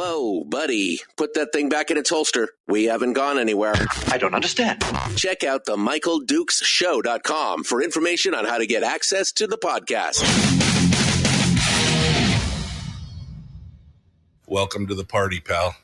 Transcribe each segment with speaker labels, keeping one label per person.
Speaker 1: Whoa, buddy. Put that thing back in its holster. We haven't gone anywhere.
Speaker 2: I don't understand.
Speaker 1: Check out the MichaelDukesShow.com for information on how to get access to the podcast.
Speaker 3: Welcome to the party, pal.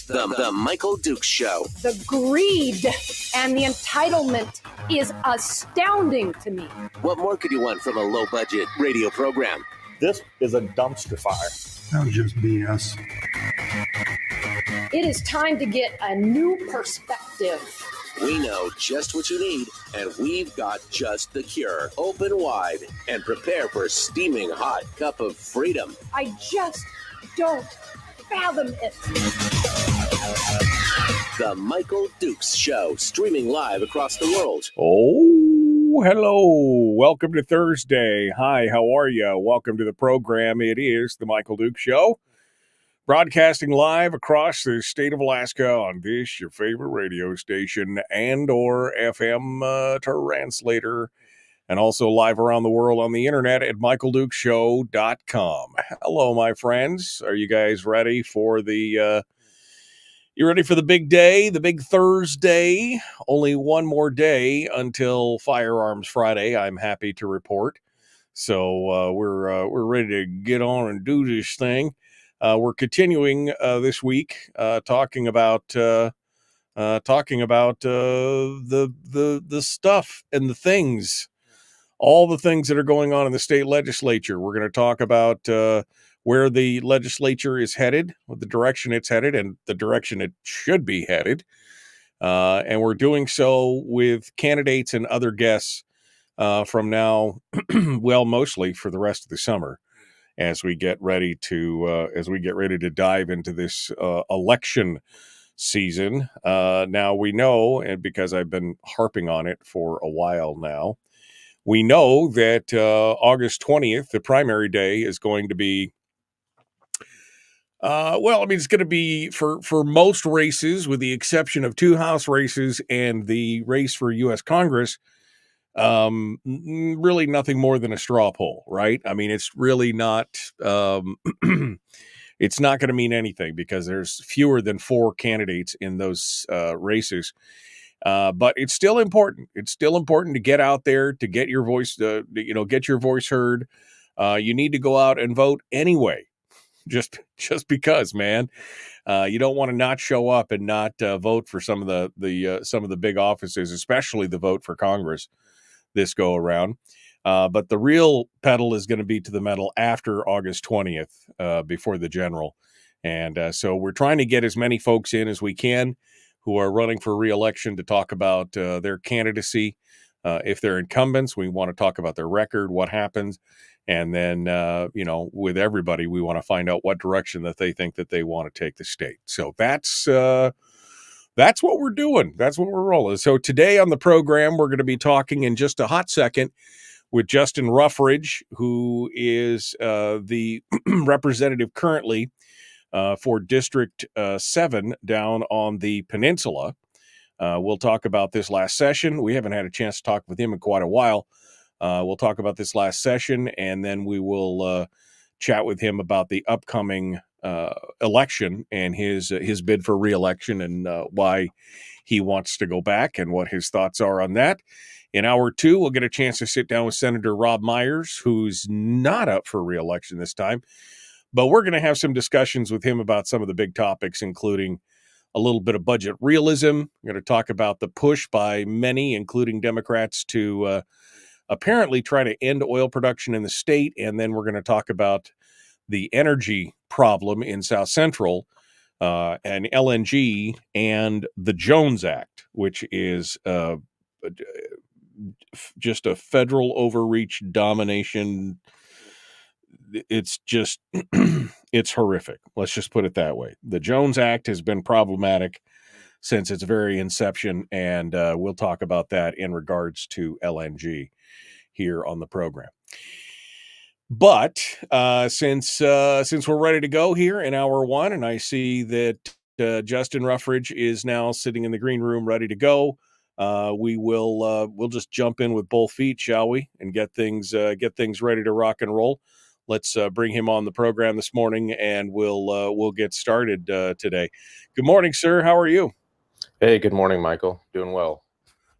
Speaker 1: The Michael Dukes Show.
Speaker 4: The greed and the entitlement is astounding to me.
Speaker 1: What more could you want from a low-budget radio program?
Speaker 5: This is a dumpster fire.
Speaker 6: That was just BS.
Speaker 4: It is time to get a new perspective.
Speaker 1: We know just what you need, and we've got just the cure. Open wide and prepare for a steaming hot cup of freedom.
Speaker 4: I just don't fathom it.
Speaker 1: The Michael Dukes Show, streaming live across the world.
Speaker 7: Oh, hello. Welcome to Thursday. Hi, how are you? Welcome to the program. It is the Michael Dukes Show, broadcasting live across the state of Alaska on this, your favorite radio station, and or FM translator, and also live around the world on the internet at michaeldukeshow.com. Hello, my friends. Are you guys ready for the... You ready for the big day, the big Thursday? Only one more day until Firearms Friday, I'm happy to report. So we're ready to get on and do this thing. We're continuing this week talking about the stuff and the things, all the things that are going on in the state legislature. We're going to talk about where the legislature is headed, what the direction it's headed, and the direction it should be headed. And we're doing so with candidates and other guests from now, well, mostly for the rest of the summer, as we get ready to dive into this election season. Now we know, and because I've been harping on it for a while now, we know that August 20th, the primary day, is going to be it's going to be for most races, with the exception of two House races and the race for U.S. Congress, really nothing more than a straw poll, right? I mean, it's really not, it's not going to mean anything because there's fewer than 4 candidates in those races. But it's still important. It's still important to get out there, to get your voice, get your voice heard. You need to go out and vote anyway. Just because, man, you don't want to not show up and not vote for some of the big offices, especially the vote for Congress this go around. But the real pedal is going to be to the metal after August 20th, before the general. And so we're trying to get as many folks in as we can who are running for reelection to talk about their candidacy. If they're incumbents, we want to talk about their record, what happens. And then, with everybody, we want to find out what direction that they think that they want to take the state. So that's what we're doing. That's what we're rolling. So today on the program, we're going to be talking in just a hot second with Justin Ruffridge, who is the representative currently for District 7 down on the peninsula. We'll talk about this last session. We haven't had a chance to talk with him in quite a while. We'll talk about this last session, and then we will chat with him about the upcoming election and his bid for reelection and why he wants to go back and what his thoughts are on that. In hour 2, we'll get a chance to sit down with Senator Robb Myers, who's not up for reelection this time, but we're going to have some discussions with him about some of the big topics, including a little bit of budget realism. We're going to talk about the push by many, including Democrats, to apparently try to end oil production in the state. And then we're going to talk about the energy problem in South Central and LNG and the Jones Act, which is just a federal overreach domination. It's just, it's horrific. Let's just put it that way. The Jones Act has been problematic since its very inception, and we'll talk about that in regards to LNG here on the program. But since we're ready to go here in hour 1, and I see that Justin Ruffridge is now sitting in the green room ready to go, we'll just jump in with both feet, shall we, and get things ready to rock and roll. Let's bring him on the program this morning, and we'll get started today. Good morning, sir. How are you?
Speaker 2: Hey, good morning, Michael. Doing well.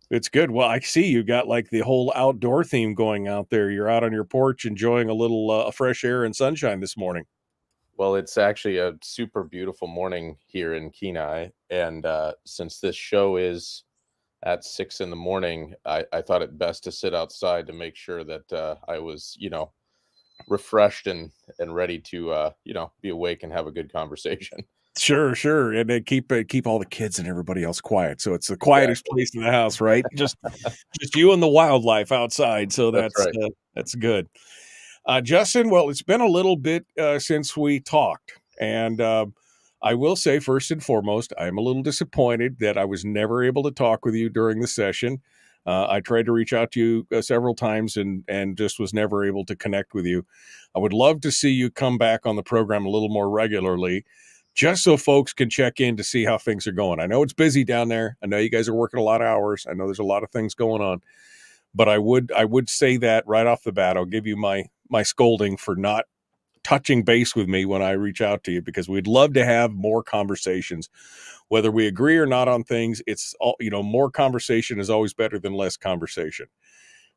Speaker 7: It's good. Well, I see you got like the whole outdoor theme going out there. You're out on your porch enjoying a little fresh air and sunshine this morning.
Speaker 2: Well, it's actually a super beautiful morning here in Kenai, and since this show is at 6 a.m, I thought it best to sit outside to make sure that I was, refreshed and ready to, be awake and have a good conversation.
Speaker 7: Sure, and then keep all the kids and everybody else quiet. So it's the quietest place in the house, right? Just you and the wildlife outside. So
Speaker 2: That's right.
Speaker 7: That's good. Justin, well, it's been a little bit since we talked, and I will say first and foremost, I'm a little disappointed that I was never able to talk with you during the session. I tried to reach out to you several times and just was never able to connect with you. I would love to see you come back on the program a little more regularly, just so folks can check in to see how things are going. I know it's busy down there. I know you guys are working a lot of hours. I know there's a lot of things going on, but I would say that right off the bat. I'll give you my scolding for not touching base with me when I reach out to you, because we'd love to have more conversations, whether we agree or not on things. It's all, more conversation is always better than less conversation.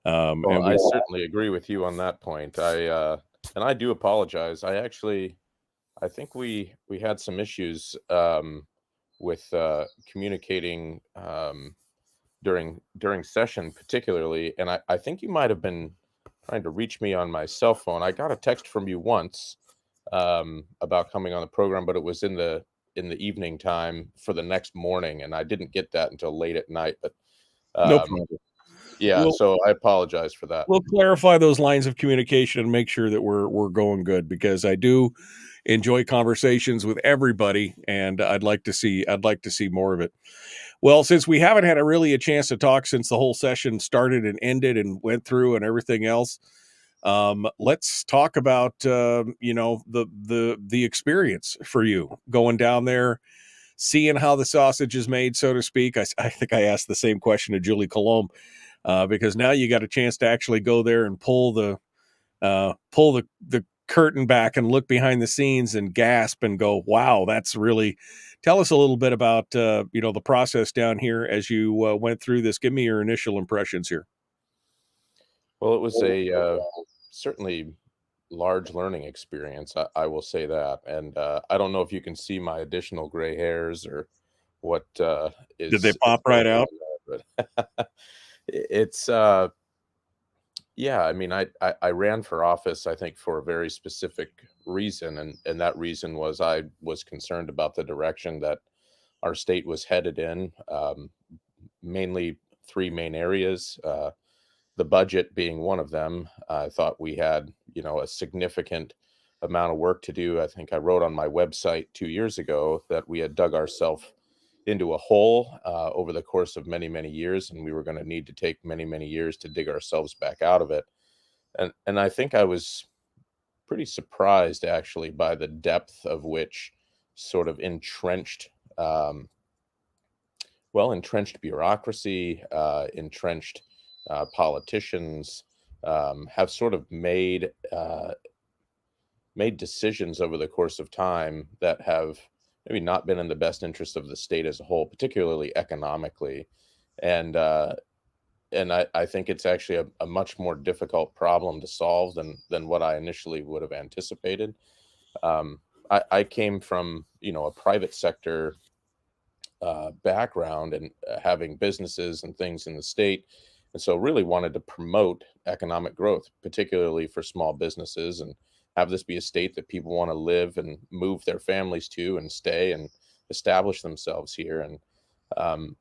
Speaker 2: Well, I certainly agree with you on that point. And I do apologize. I think we had some issues with communicating during session particularly, and I think you might have been trying to reach me on my cell phone. I got a text from you once about coming on the program, but it was in the evening time for the next morning, and I didn't get that until late at night. But
Speaker 7: no problem.
Speaker 2: Yeah, so I apologize for that.
Speaker 7: We'll clarify those lines of communication and make sure that we're going good, because I do enjoy conversations with everybody, and I'd like to see more of it. Well, since we haven't had a chance to talk since the whole session started and ended and went through and everything else, let's talk about the experience for you going down there, seeing how the sausage is made, so to speak. I think I asked the same question to Julie Colomb, because now you got a chance to actually go there and pull the curtain back and look behind the scenes and gasp and go, wow, that's really. Tell us a little bit about the process down here as you went through this. Give me your initial impressions here.
Speaker 2: Well, it was a certainly large learning experience. I will say that, and I don't know if you can see my additional gray hairs or what is.
Speaker 7: Did they pop right out?
Speaker 2: But it's yeah. I mean, I ran for office, I think, for a very specific reason, and that reason was I was concerned about the direction that our state was headed in. Mainly three main areas. The budget being one of them. I thought we had, a significant amount of work to do. I think I wrote on my website 2 years ago that we had dug ourselves into a hole over the course of many, many years, and we were going to need to take many, many years to dig ourselves back out of it. And I think I was pretty surprised, actually, by the depth of which sort of entrenched bureaucracy, entrenched politicians have sort of made decisions over the course of time that have maybe not been in the best interest of the state as a whole, particularly economically. And I think it's actually a much more difficult problem to solve than what I initially would have anticipated. I came from, a private sector background and having businesses and things in the state. And so really wanted to promote economic growth, particularly for small businesses, and have this be a state that people want to live and move their families to and stay and establish themselves here. And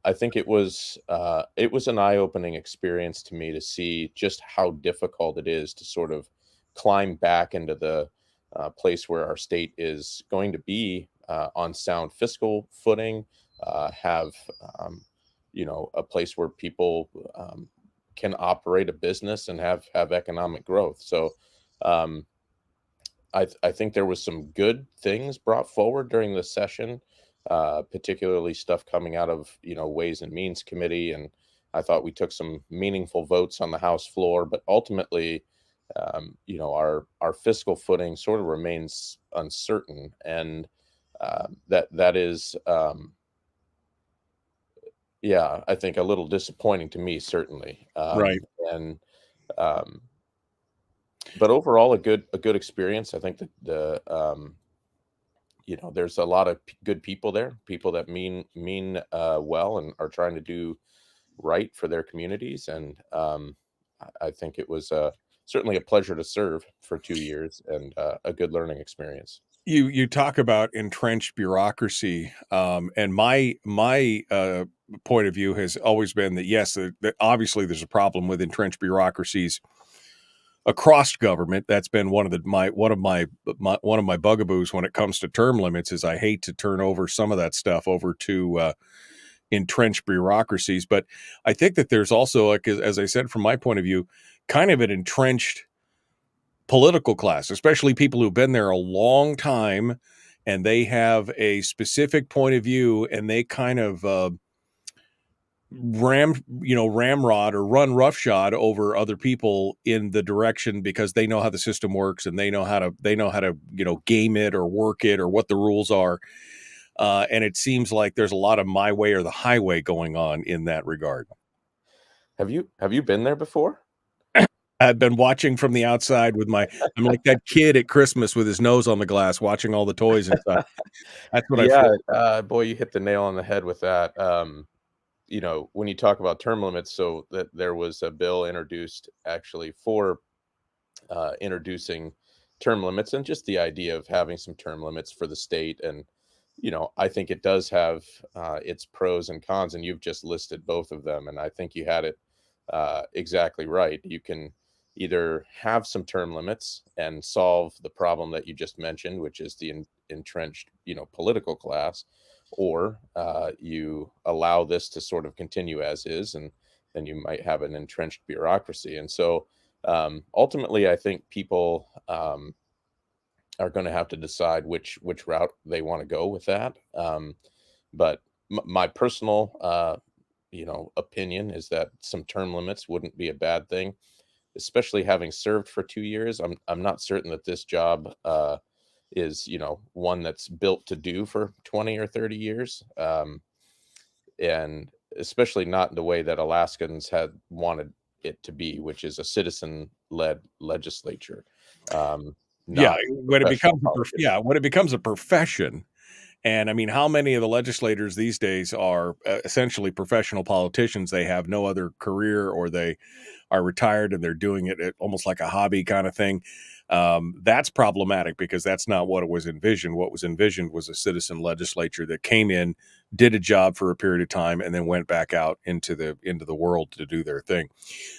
Speaker 2: I think it was an eye-opening experience to me to see just how difficult it is to sort of climb back into the place where our state is going to be on sound fiscal footing, have a place where people can operate a business and have economic growth. So I think there was some good things brought forward during the session, particularly stuff coming out of Ways and Means Committee and I thought we took some meaningful votes on the House floor, but ultimately, our fiscal footing sort of remains uncertain, and that is, I think a little disappointing to me, certainly.
Speaker 7: Right.
Speaker 2: And um, but overall, a good experience. I think that there's a lot of good people there, people that mean well and are trying to do right for their communities. And I think it was certainly a pleasure to serve for 2 years, and a good learning experience.
Speaker 7: You talk about entrenched bureaucracy, and my point of view has always been that yes, that obviously there's a problem with entrenched bureaucracies across government. That's been one of my bugaboos when it comes to term limits. Is I hate to turn over some of that stuff over to entrenched bureaucracies, but I think that there's also, like as I said, from my point of view, kind of an entrenched political class, especially people who've been there a long time, and they have a specific point of view, and they kind of ramrod or run roughshod over other people in the direction because they know how the system works, and they know how to game it or work it or what the rules are. And it seems like there's a lot of my way or the highway going on in that regard.
Speaker 2: Have you been there before?
Speaker 7: I've been watching from the outside I'm like that kid at Christmas with his nose on the glass, watching all the toys and stuff. That's what I feel.
Speaker 2: Boy, you hit the nail on the head with that. When you talk about term limits, so that there was a bill introduced actually for introducing term limits, and just the idea of having some term limits for the state. And I think it does have its pros and cons, and you've just listed both of them, and I think you had it exactly right. You can either have some term limits and solve the problem that you just mentioned, which is the entrenched political class, or you allow this to sort of continue as is, and then you might have an entrenched bureaucracy. And so ultimately, I think people are going to have to decide which route they want to go with that. But my personal opinion is that some term limits wouldn't be a bad thing, especially having served for 2 years. I'm not certain that this job is one that's built to do for 20 or 30 years, and especially not in the way that Alaskans had wanted it to be, which is a citizen-led legislature.
Speaker 7: When it becomes a profession. And I mean, how many of the legislators these days are essentially professional politicians? They have no other career, or they are retired and they're doing it almost like a hobby kind of thing. That's problematic because that's not what it was envisioned. What was envisioned was a citizen legislature that came in, did a job for a period of time, and then went back out into the world to do their thing.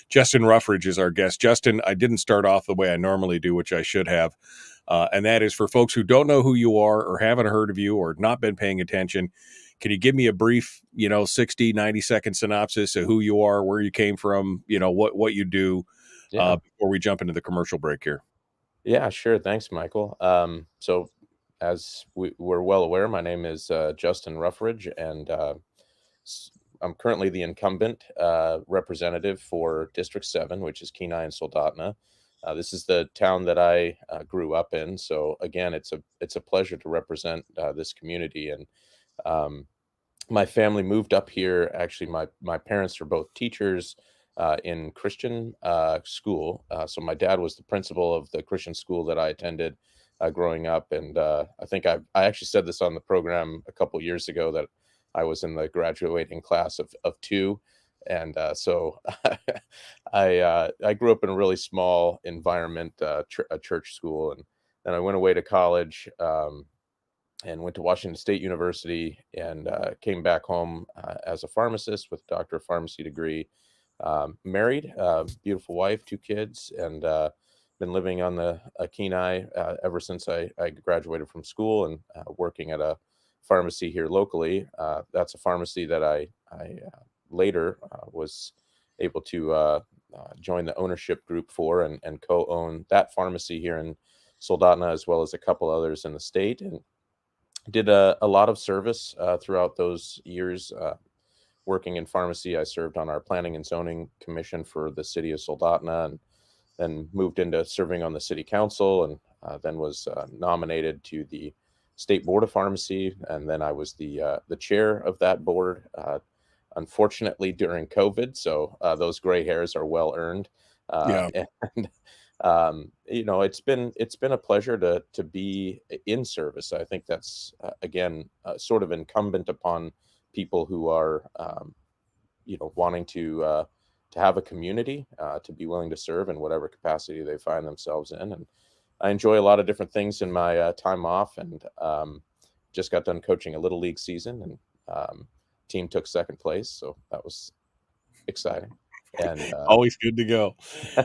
Speaker 7: Justin Ruffridge is our guest. Justin, I didn't start off the way I normally do, which I should have. And that is for folks who don't know who you are or haven't heard of you or not been paying attention. Can you give me a brief, 60, 90-second synopsis of who you are, where you came from, what you do before we jump into the commercial break here?
Speaker 2: Yeah, sure. Thanks, Michael. So as we're well aware, my name is Justin Ruffridge, and I'm currently the incumbent representative for District 7, which is Kenai and Soldotna. This is the town that I grew up in. So again, it's a pleasure to represent this community. And my family moved up here. Actually, my parents are both teachers in Christian school. So my dad was the principal of the Christian school that I attended growing up. And I think I actually said this on the program a couple years ago that I was in the graduating class of two. And so I grew up in a really small environment, a church school. And then I went away to college and went to Washington State University, and came back home as a pharmacist with a doctor of pharmacy degree. Married, beautiful wife, 2 kids, and been living on the Kenai ever since I graduated from school, and working at a pharmacy here locally. That's a pharmacy that I later was able to join the ownership group for, and co-own that pharmacy here in Soldotna, as well as a couple others in the state, and did a lot of service throughout those years working in pharmacy, I served on our planning and zoning commission for the city of Soldotna, and then moved into serving on the city council, and then was nominated to the state board of pharmacy, and then I was the chair of that board. Unfortunately, during COVID, so those gray hairs are well earned.
Speaker 7: Yeah.
Speaker 2: And it's been a pleasure to be in service. I think that's again sort of incumbent upon people who are wanting to have a community, to be willing to serve in whatever capacity they find themselves in. And I enjoy a lot of different things in my time off, and just got done coaching a little league season, and team took second place, so that was exciting. And
Speaker 7: always good to go.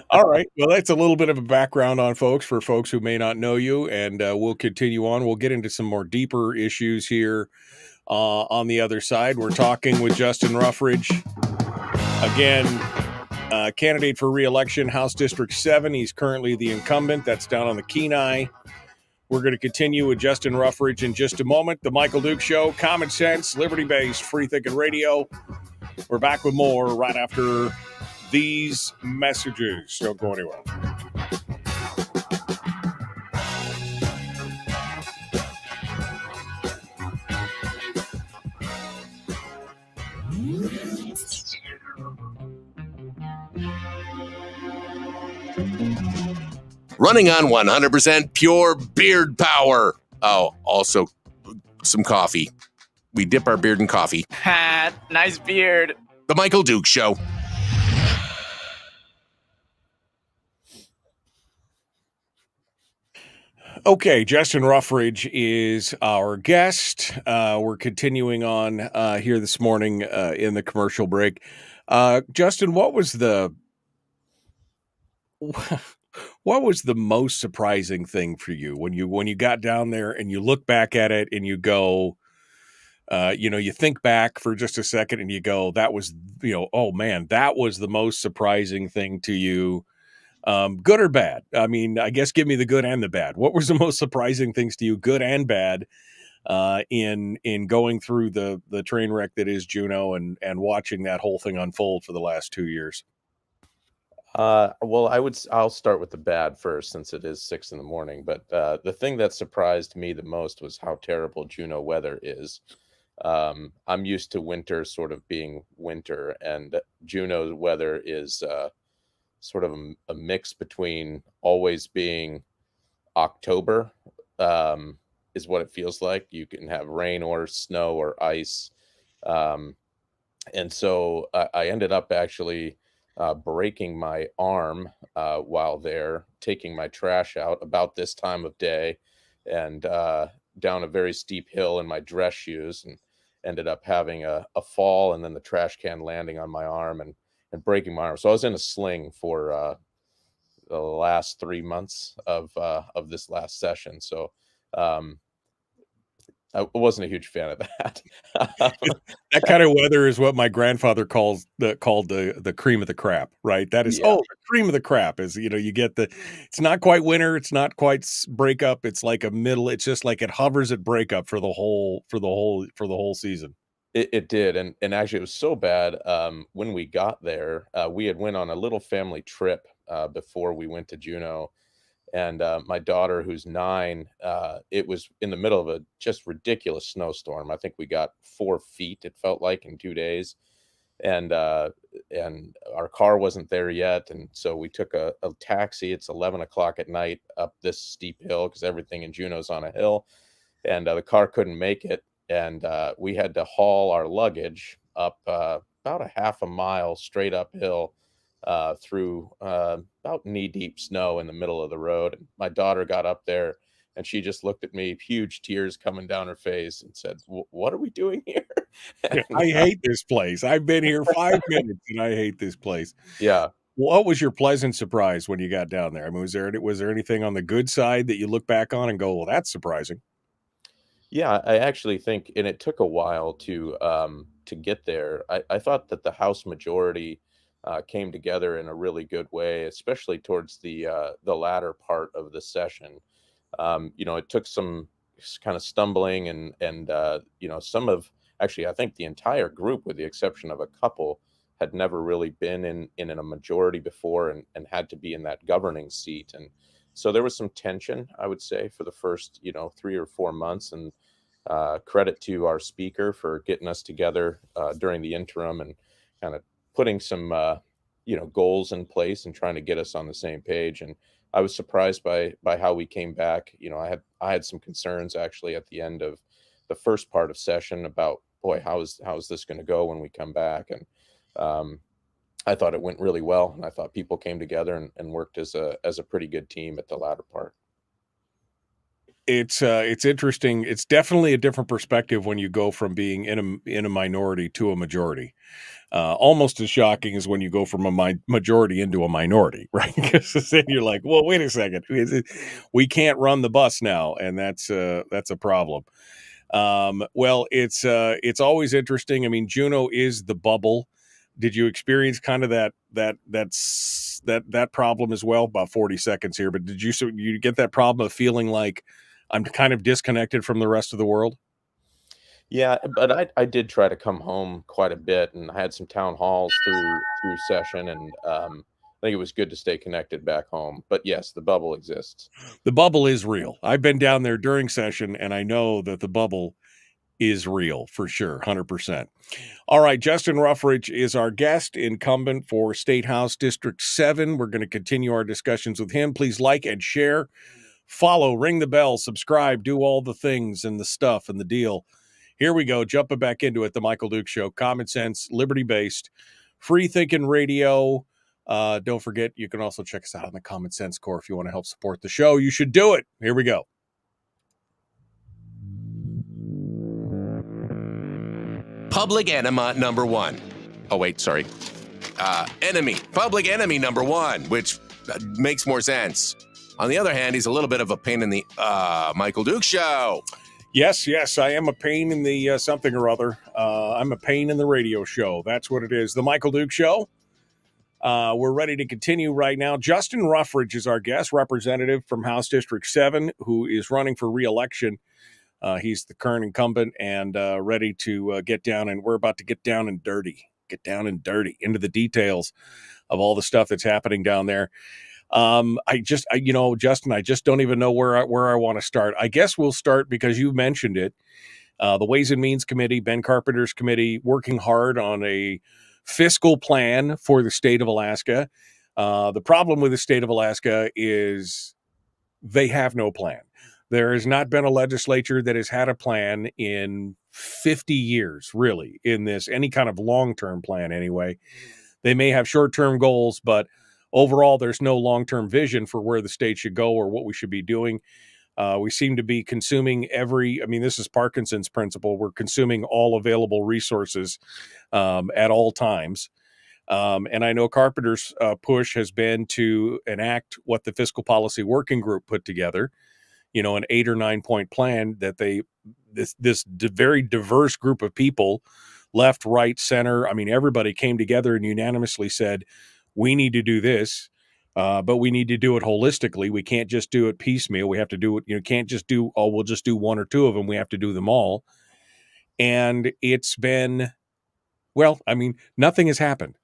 Speaker 7: All right. Well, that's a little bit of a background on folks for folks who may not know you, and we'll continue on. We'll get into some more deeper issues here on the other side. We're talking with Justin Ruffridge. Again, candidate for re-election, House District 7. He's currently the incumbent. That's down on the Kenai. We're going to continue with Justin Ruffridge in just a moment. The Michael Duke Show, common sense, liberty-based, free-thinking radio. We're back with more right after these messages. Don't go anywhere.
Speaker 1: Running on 100% pure beard power. Oh, also some coffee. We dip our beard in coffee.
Speaker 8: Ha, nice beard.
Speaker 1: The Michael Duke Show.
Speaker 7: Okay, Justin Ruffridge is our guest. We're continuing on here this morning in the commercial break. Justin, what was the most surprising thing for you when you got down there and you look back at it and you go, you think back for just a second and you go, that was, oh man, that was the most surprising thing to you. Good or bad? I mean, I guess give me the good and the bad. What was the most surprising things to you, good and bad, in going through the train wreck that is Juneau and watching that whole thing unfold for the last 2 years?
Speaker 2: Well, I'll start with the bad first, since it is 6 a.m. But the thing that surprised me the most was how terrible Juneau weather is. I'm used to winter sort of being winter, and Juneau weather is sort of a mix between always being October, is what it feels like. You can have rain or snow or ice. And so I ended up actually breaking my arm while there, taking my trash out about this time of day, and down a very steep hill in my dress shoes, and ended up having a fall, and then the trash can landing on my arm and breaking my arm. So I was in a sling for the last 3 months of this last session. So I wasn't a huge fan of that.
Speaker 7: That kind of weather is what my grandfather called the cream of the crap, right? That is, the cream of the crap is, you get it's not quite winter. It's not quite breakup. It's like a middle. It's just like it hovers at breakup for the whole season.
Speaker 2: It did. And actually it was so bad. When we got there, we had went on a little family trip before we went to Juneau. And my daughter, who's 9, it was in the middle of a just ridiculous snowstorm. I think we got 4 feet, it felt like, in 2 days. And our car wasn't there yet. And so we took a taxi. It's 11 o'clock at night up this steep hill, because everything in Juneau's on a hill. And the car couldn't make it. And we had to haul our luggage up about a half a mile straight uphill through about knee-deep snow in the middle of the road. And my daughter got up there, and she just looked at me, huge tears coming down her face, and said, "What are we doing here?" And,
Speaker 7: I hate this place. I've been here 5 minutes, and I hate this place.
Speaker 2: Yeah.
Speaker 7: What was your pleasant surprise when you got down there? I mean, was there anything on the good side that you look back on and go, "Well, that's surprising"?
Speaker 2: Yeah, I actually think, and it took a while to get there. I thought that the House majority came together in a really good way, especially towards the latter part of the session. It took some kind of stumbling and some of actually, I think the entire group, with the exception of a couple, had never really been in a majority before and had to be in that governing seat. And so there was some tension, I would say, for the first, 3 or 4 months. And credit to our speaker for getting us together during the interim and kind of putting some, goals in place and trying to get us on the same page. And I was surprised by how we came back. I had some concerns actually at the end of the first part of session about, boy, how is this going to go when we come back? And I thought it went really well, and I thought people came together and worked as a pretty good team at the latter part.
Speaker 7: It's interesting. It's definitely a different perspective when you go from being in a minority to a majority. Almost as shocking as when you go from a majority into a minority, right? Because then you're like, well, wait a second, we can't run the bus now, and that's a problem. Well, it's always interesting. I mean, Juneau is the bubble. Did you experience kind of that problem as well? About 40 seconds here, but did you get that problem of feeling like I'm kind of disconnected from the rest of the world?
Speaker 2: Yeah, but I did try to come home quite a bit, and I had some town halls through session, and I think it was good to stay connected back home. But yes, the bubble exists.
Speaker 7: The bubble is real. I've been down there during session, and I know that the bubble is real for sure, 100%. All right, Justin Ruffridge is our guest, incumbent for State House District 7. We're going to continue our discussions with him. Please like and share, follow, ring the bell, subscribe, do all the things and the stuff and the deal. Here we go, jumping back into it, The Michael Duke Show. Common sense, liberty-based, free-thinking radio. Don't forget, you can also check us out on the Common Sense Corps if you want to help support the show. You should do it. Here we go.
Speaker 9: Public enema number one. Oh, wait, sorry. Enemy. Public enemy number one, which makes more sense. On the other hand, he's a little bit of a pain in the Michael Duke Show.
Speaker 7: Yes, I am a pain in the something or other. I'm a pain in the radio show. That's what it is. The Michael Duke Show. We're ready to continue right now. Justin Ruffridge is our guest, representative from House District 7, who is running for reelection. He's the current incumbent and ready to get down, and we're about to get down and dirty into the details of all the stuff that's happening down there. Justin, I just don't even know where I want to start. I guess we'll start because you mentioned it. The Ways and Means Committee, Ben Carpenter's committee, working hard on a fiscal plan for the state of Alaska. The problem with the state of Alaska is they have no plan. There has not been a legislature that has had a plan in 50 years, really, in this, any kind of long-term plan anyway. They may have short-term goals, but overall, there's no long-term vision for where the state should go or what we should be doing. We seem to be consuming this is Parkinson's principle. We're consuming all available resources at all times. And I know Carpenter's push has been to enact what the Fiscal Policy Working Group put together, an 8 or 9 point plan that this very diverse group of people, left, right, center. I mean, everybody came together and unanimously said, we need to do this, but we need to do it holistically. We can't just do it piecemeal. We have to do it. Can't just do, we'll just do 1 or 2 of them. We have to do them all. And it's been, nothing has happened.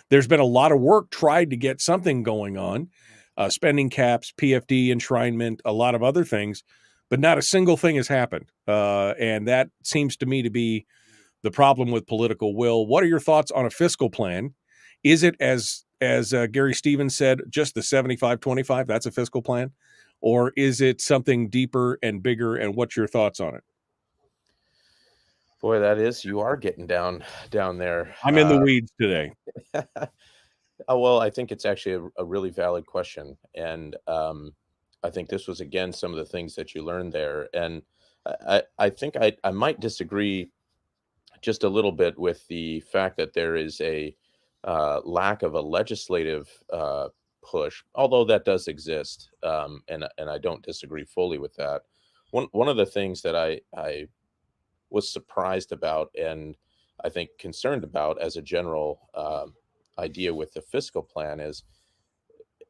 Speaker 7: There's been a lot of work tried to get something going on, spending caps, PFD enshrinement, a lot of other things, but not a single thing has happened. And that seems to me to be the problem with political will. What are your thoughts on a fiscal plan? Is it, as Gary Stevens said, just the 75-25? That's a fiscal plan? Or is it something deeper and bigger? And what's your thoughts on it?
Speaker 2: Boy, you are getting down there.
Speaker 7: I'm in the weeds today.
Speaker 2: Well, I think it's actually a really valid question. And I think this was, again, some of the things that you learned there. And I think I might disagree just a little bit with the fact that there is a lack of a legislative push, although that does exist, and I don't disagree fully with that. One of the things that I was surprised about and I think concerned about as a general idea with the fiscal plan is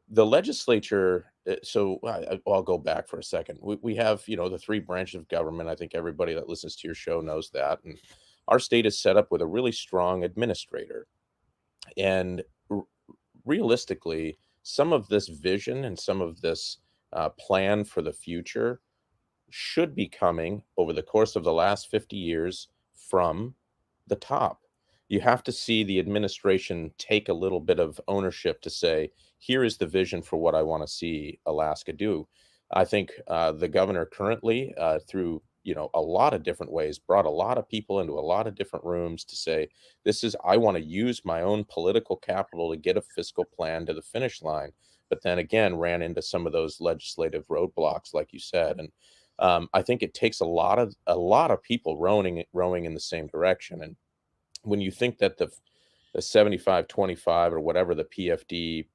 Speaker 2: the legislature. So I'll go back for a second. We have, the 3 branches of government. I think everybody that listens to your show knows that. And our state is set up with a really strong administrator. And realistically, some of this vision and some of this plan for the future should be coming over the course of the last 50 years from the top. You have to see the administration take a little bit of ownership to say, here is the vision for what I want to see Alaska do. I think the governor currently, through a lot of different ways, brought a lot of people into a lot of different rooms to say, I want to use my own political capital to get a fiscal plan to the finish line. But then again, ran into some of those legislative roadblocks, like you said. And I think it takes a lot of people rowing in the same direction. And when you think that the 75-25 or whatever the PFD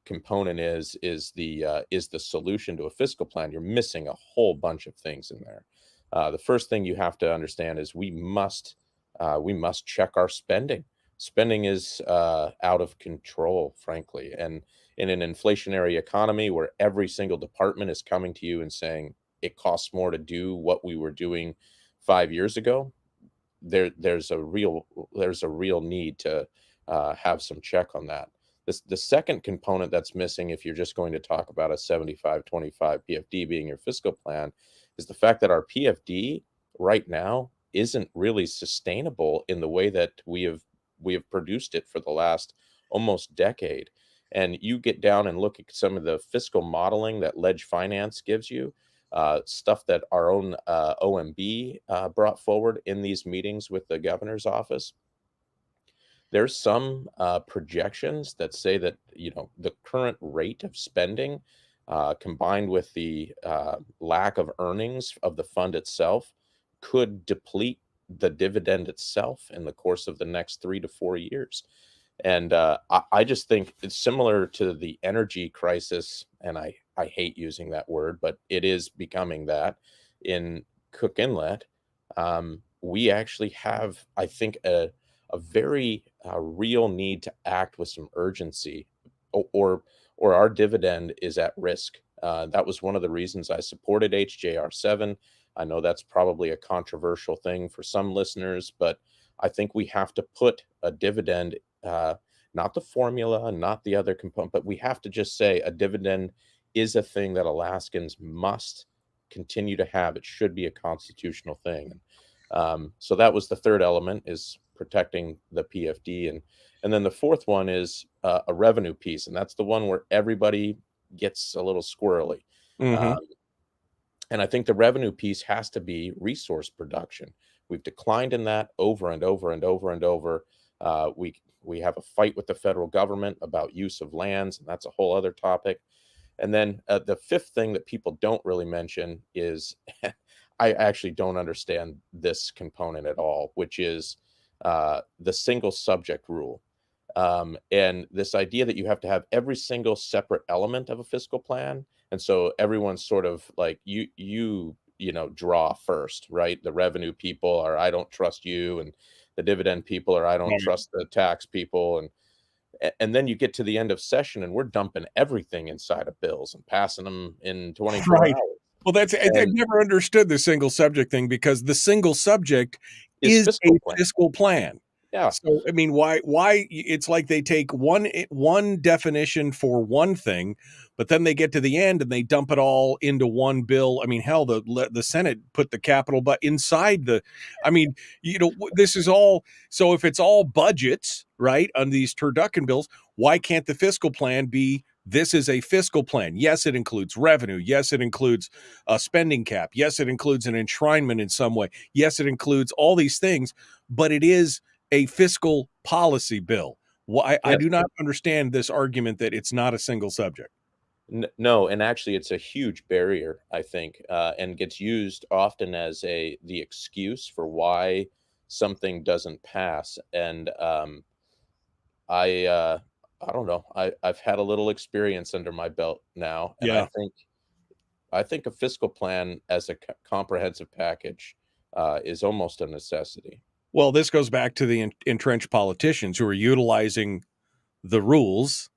Speaker 2: component is the solution to a fiscal plan, you're missing a whole bunch of things in there. The first thing you have to understand is we must check our spending. Spending is out of control, frankly, and in an inflationary economy where every single department is coming to you and saying it costs more to do what we were doing 5 years ago, there's a real need to have some check on that. The second component that's missing, if you're just going to talk about a 75-25 PFD being your fiscal plan, is the fact that our PFD right now isn't really sustainable in the way that we have produced it for the last almost decade. And you get down and look at some of the fiscal modeling that Ledge Finance gives you, stuff that our own OMB brought forward in these meetings with the governor's office. There's some projections that say that the current rate of spending, combined with the lack of earnings of the fund itself, could deplete the dividend itself in the course of the next 3 to 4 years. And I just think it's similar to the energy crisis, and I hate using that word, but it is becoming that in Cook Inlet. We actually have, I think, a very real need to act with some urgency, or our dividend is at risk. That was one of the reasons I supported HJR 7. I know that's probably a controversial thing for some listeners, but I think we have to put a dividend, not the formula, not the other component, but we have to just say a dividend is a thing that Alaskans must continue to have. It should be a constitutional thing. So that was the third element, is protecting the PFD. And then the fourth one is a revenue piece. And that's the one where everybody gets a little squirrely.
Speaker 7: Mm-hmm.
Speaker 2: And I think the revenue piece has to be resource production. We've declined in that over and over and over and over. We have a fight with the federal government about use of lands, and that's a whole other topic. And then the fifth thing that people don't really mention is I actually don't understand this component at all, which is the single subject rule. And this idea that you have to have every single separate element of a fiscal plan. And so everyone's sort of like, you draw first, right? The revenue people are, I don't trust you. And the dividend people are, I don't trust the tax people. And then you get to the end of session and we're dumping everything inside of bills and passing them in 24 hours.
Speaker 7: Well, I've never understood the single subject thing, because the single subject is a fiscal plan.
Speaker 2: Yeah.
Speaker 7: So, I mean, why it's like they take one definition for one thing, but then they get to the end and they dump it all into one bill. I mean, hell, the Senate put the capital but inside this is all. So if it's all budgets, right, on these turducken bills, why can't the fiscal plan be, this is a fiscal plan? Yes, it includes revenue. Yes, it includes a spending cap. Yes, it includes an enshrinement in some way. Yes, it includes all these things, but it is a fiscal policy bill. I do not understand this argument that it's not a single subject.
Speaker 2: No, and actually it's a huge barrier, I think, and gets used often as the excuse for why something doesn't pass. And I don't know. I've had a little experience under my belt now, and
Speaker 7: yeah.
Speaker 2: I think a fiscal plan as a comprehensive package is almost a necessity.
Speaker 7: Well, this goes back to the entrenched politicians who are utilizing the rules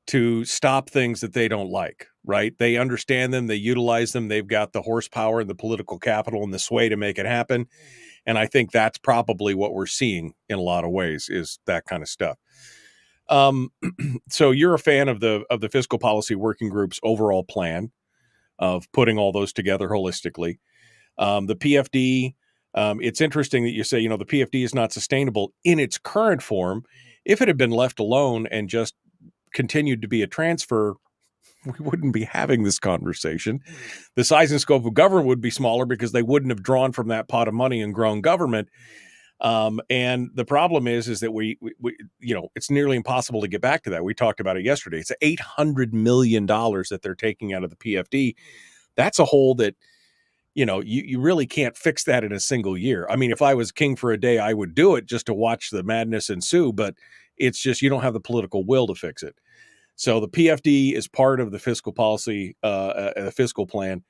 Speaker 7: to stop things that they don't like, right? They understand them, they utilize them, they've got the horsepower and the political capital and the sway to make it happen. And I think that's probably what we're seeing in a lot of ways, is that kind of stuff. So you're a fan of the fiscal policy working group's overall plan of putting all those together holistically. The PFD, it's interesting that you say, the PFD is not sustainable in its current form. If it had been left alone and just continued to be a transfer, we wouldn't be having this conversation. The size and scope of government would be smaller because they wouldn't have drawn from that pot of money and grown government. And the problem is that we it's nearly impossible to get back to that. We talked about it yesterday. It's $800 million that they're taking out of the PFD. That's a hole that, you really can't fix that in a single year. I mean, if I was king for a day, I would do it just to watch the madness ensue, but it's just, you don't have the political will to fix it. So the PFD is part of the fiscal policy, the fiscal plan.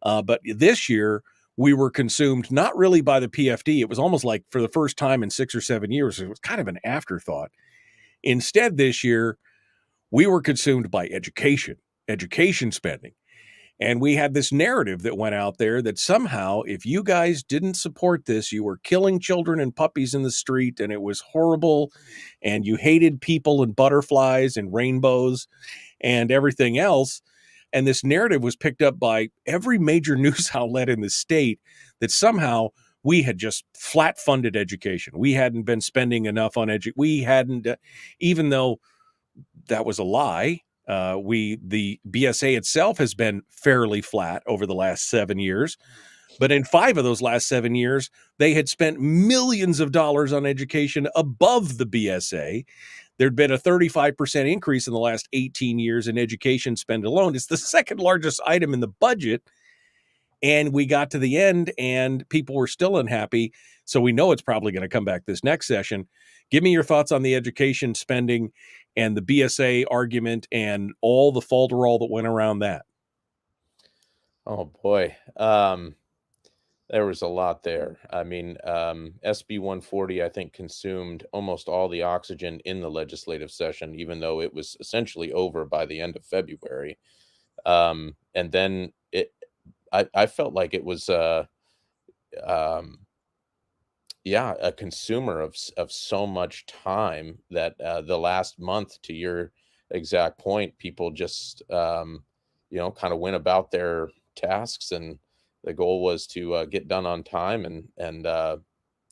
Speaker 7: But this year, we were consumed not really by the PFD. It was almost like for the first time in 6 or 7 years, it was kind of an afterthought. Instead, this year, we were consumed by education spending. And we had this narrative that went out there that somehow, if you guys didn't support this, you were killing children and puppies in the street, and it was horrible, and you hated people and butterflies and rainbows and everything else. And this narrative was picked up by every major news outlet in the state that somehow we had just flat funded education. We hadn't been spending enough on education. We hadn't, even though that was a lie. The BSA itself has been fairly flat over the last 7 years, but in 5 of those last 7 years, they had spent millions of dollars on education above the BSA. There'd been a 35% increase in the last 18 years in education spend alone. It's the second largest item in the budget. And we got to the end and people were still unhappy. So we know it's probably going to come back this next session. Give me your thoughts on the education spending and the BSA argument and all the falderall that went around that.
Speaker 2: Oh, boy. There was a lot there. I mean, SB 140, I think, consumed almost all the oxygen in the legislative session, even though it was essentially over by the end of February. And then I felt like it was, a consumer of so much time that the last month, to your exact point, people just, kind of went about their tasks, and the goal was to get done on time and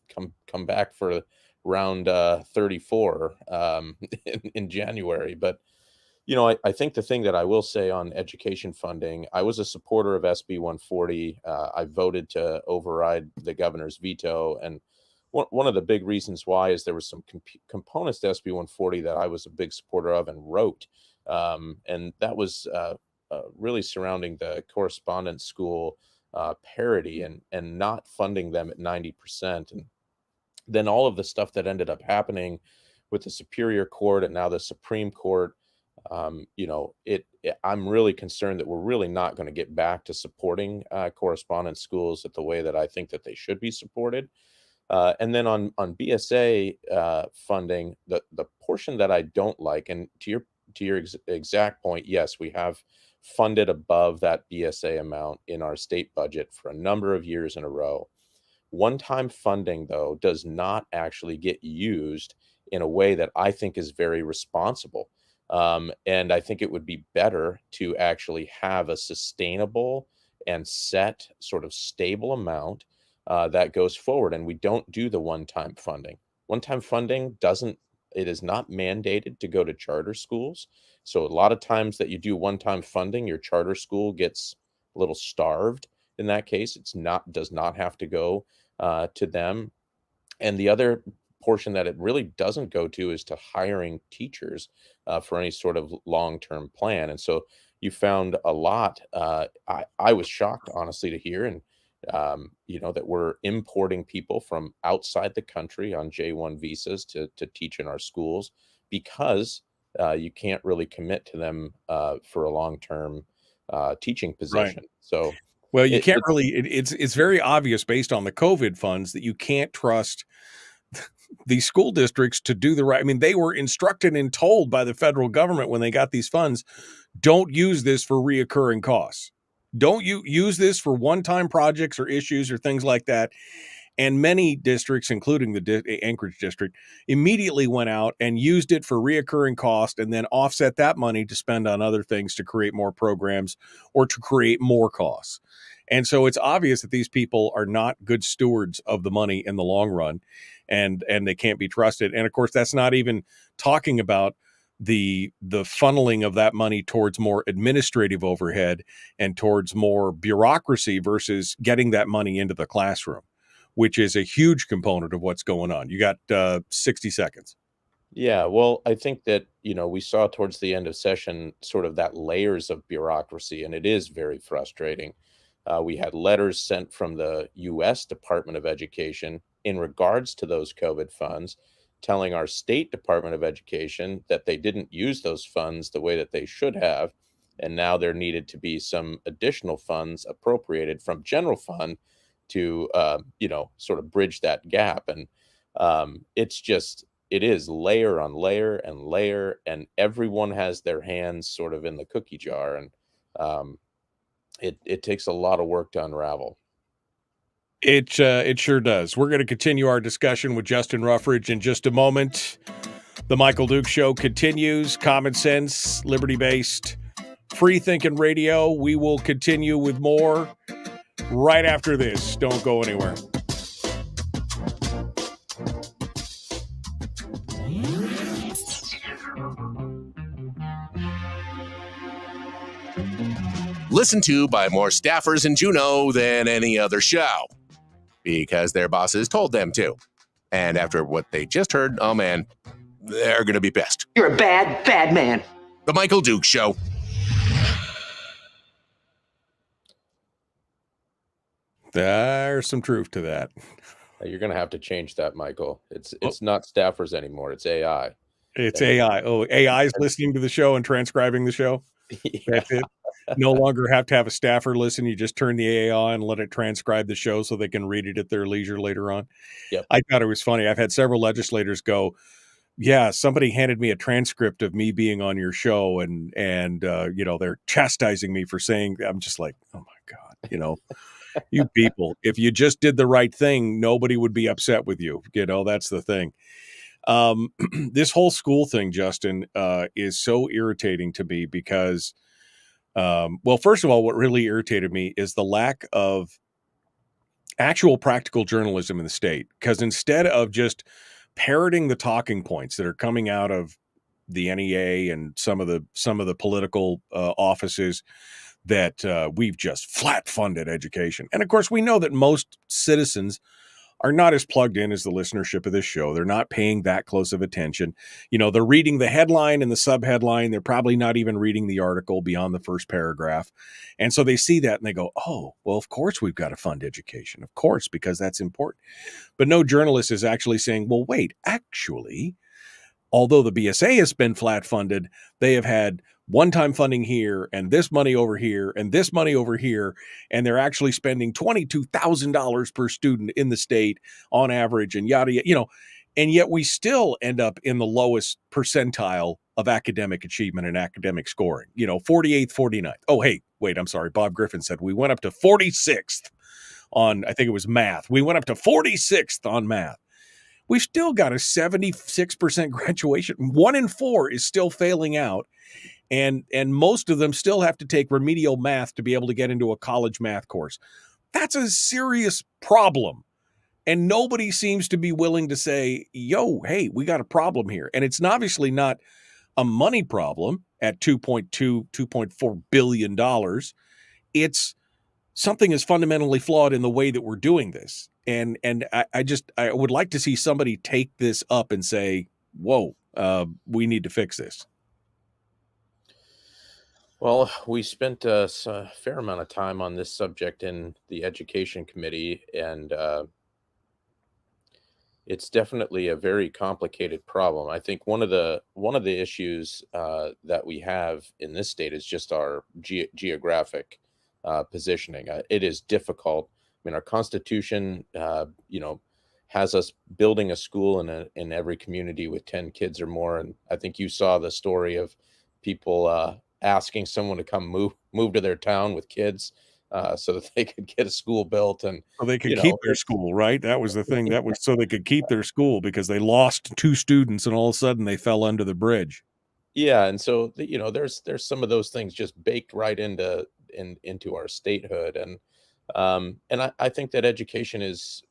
Speaker 2: come back for round 34 in January. But I think the thing that I will say on education funding, I was a supporter of SB 140. I voted to override the governor's veto, and one of the big reasons why is there was some components to SB 140 that I was a big supporter of and wrote, and that was really surrounding the correspondence school parity and not funding them at 90%. And then all of the stuff that ended up happening with the Superior Court and now the Supreme Court, I'm really concerned that we're really not going to get back to supporting correspondence schools at the way that I think that they should be supported. And then on BSA funding, the portion that I don't like, and to your exact point, yes, we have funded above that BSA amount in our state budget for a number of years in a row. One-time funding, though, does not actually get used in a way that I think is very responsible. And I think it would be better to actually have a sustainable and set sort of stable amount that goes forward. And we don't do the one-time funding. One-time funding is not mandated to go to charter schools. So a lot of times that you do one-time funding, your charter school gets a little starved. In that case, does not have to go to them. And the other portion that it really doesn't go to is to hiring teachers for any sort of long-term plan. And so you found a lot. I was shocked, honestly, to hear that we're importing people from outside the country on J-1 visas to teach in our schools because you can't really commit to them for a long-term teaching position. Right. So,
Speaker 7: well, you can't really. It's very obvious based on the COVID funds that you can't trust these school districts to do the right. I mean, they were instructed and told by the federal government when they got these funds, don't use this for reoccurring costs. Don't you use this for one-time projects or issues or things like that. And many districts, including the Anchorage district, immediately went out and used it for reoccurring cost and then offset that money to spend on other things to create more programs or to create more costs. And so it's obvious that these people are not good stewards of the money in the long run, and they can't be trusted. And of course, that's not even talking about the funneling of that money towards more administrative overhead and towards more bureaucracy versus getting that money into the classroom, which is a huge component of what's going on. You got 60 seconds.
Speaker 2: Yeah, well, I think that, we saw towards the end of session sort of that layers of bureaucracy, and it is very frustrating. We had letters sent from the U.S. Department of Education in regards to those COVID funds, telling our state Department of Education that they didn't use those funds the way that they should have. And now there needed to be some additional funds appropriated from general fund to, sort of bridge that gap. And it is layer on layer and layer, and everyone has their hands sort of in the cookie jar. And it takes a lot of work to unravel.
Speaker 7: It sure does. We're going to continue our discussion with Justin Ruffridge in just a moment. The Michael Duke Show continues. Common sense, liberty-based, free-thinking radio. We will continue with more right after this. Don't go anywhere.
Speaker 9: Listened to by more staffers in Juneau than any other show, because their bosses told them to. And after what they just heard, oh man, they're going to be pissed.
Speaker 10: You're a bad, bad man.
Speaker 9: The Michael Duke Show.
Speaker 7: There's some truth to that.
Speaker 2: You're going to have to change that, Michael. It's not staffers anymore. It's AI.
Speaker 7: It's AI. Oh, AI is listening to the show and transcribing the show.
Speaker 2: Yeah.
Speaker 7: That's it. No longer have to have a staffer listen. You just turn the AI on and let it transcribe the show so they can read it at their leisure later on.
Speaker 2: Yep.
Speaker 7: I thought it was funny. I've had several legislators go, yeah, somebody handed me a transcript of me being on your show and they're chastising me for saying, I'm just like, oh my God, you people, if you just did the right thing, nobody would be upset with you. That's the thing. This whole school thing, Justin, is so irritating to me because, first of all, what really irritated me is the lack of actual practical journalism in the state. Because instead of just parroting the talking points that are coming out of the NEA and some of the political offices that we've just flat funded education. And of course, we know that most citizens are not as plugged in as the listenership of this show. They're not paying that close of attention. They're reading the headline and the subheadline. They're probably not even reading the article beyond the first paragraph. And so they see that and they go, oh, well, of course we've got to fund education. Of course, because that's important. But no journalist is actually saying, well, wait, actually, although the BSA has been flat funded, they have had one-time funding here and this money over here and this money over here, and they're actually spending $22,000 per student in the state on average and yada, and yet we still end up in the lowest percentile of academic achievement and academic scoring, 48th, 49th. Oh, hey, wait, I'm sorry. Bob Griffin said we went up to 46th on, I think it was math. We went up to 46th on math. We've still got a 76% graduation. 1 in 4 is still failing out. And most of them still have to take remedial math to be able to get into a college math course. That's a serious problem. And nobody seems to be willing to say, yo, hey, we got a problem here. And it's obviously not a money problem at $2.4 billion. It's something is fundamentally flawed in the way that we're doing this. And I would like to see somebody take this up and say, whoa, we need to fix this.
Speaker 2: Well, we spent a fair amount of time on this subject in the Education Committee, and it's definitely a very complicated problem. I think one of the issues that we have in this state is just our geographic positioning. It is difficult. I mean, our Constitution, has us building a school in every community with 10 kids or more, and I think you saw the story of people asking someone to come move to their town with kids. so that they could get a school built. And
Speaker 7: So they could keep their school, right? That was the thing. That was so they could keep their school because they lost 2 students and all of a sudden they fell under the bridge.
Speaker 2: Yeah, and so there's some of those things just baked right into our statehood, and I think that education is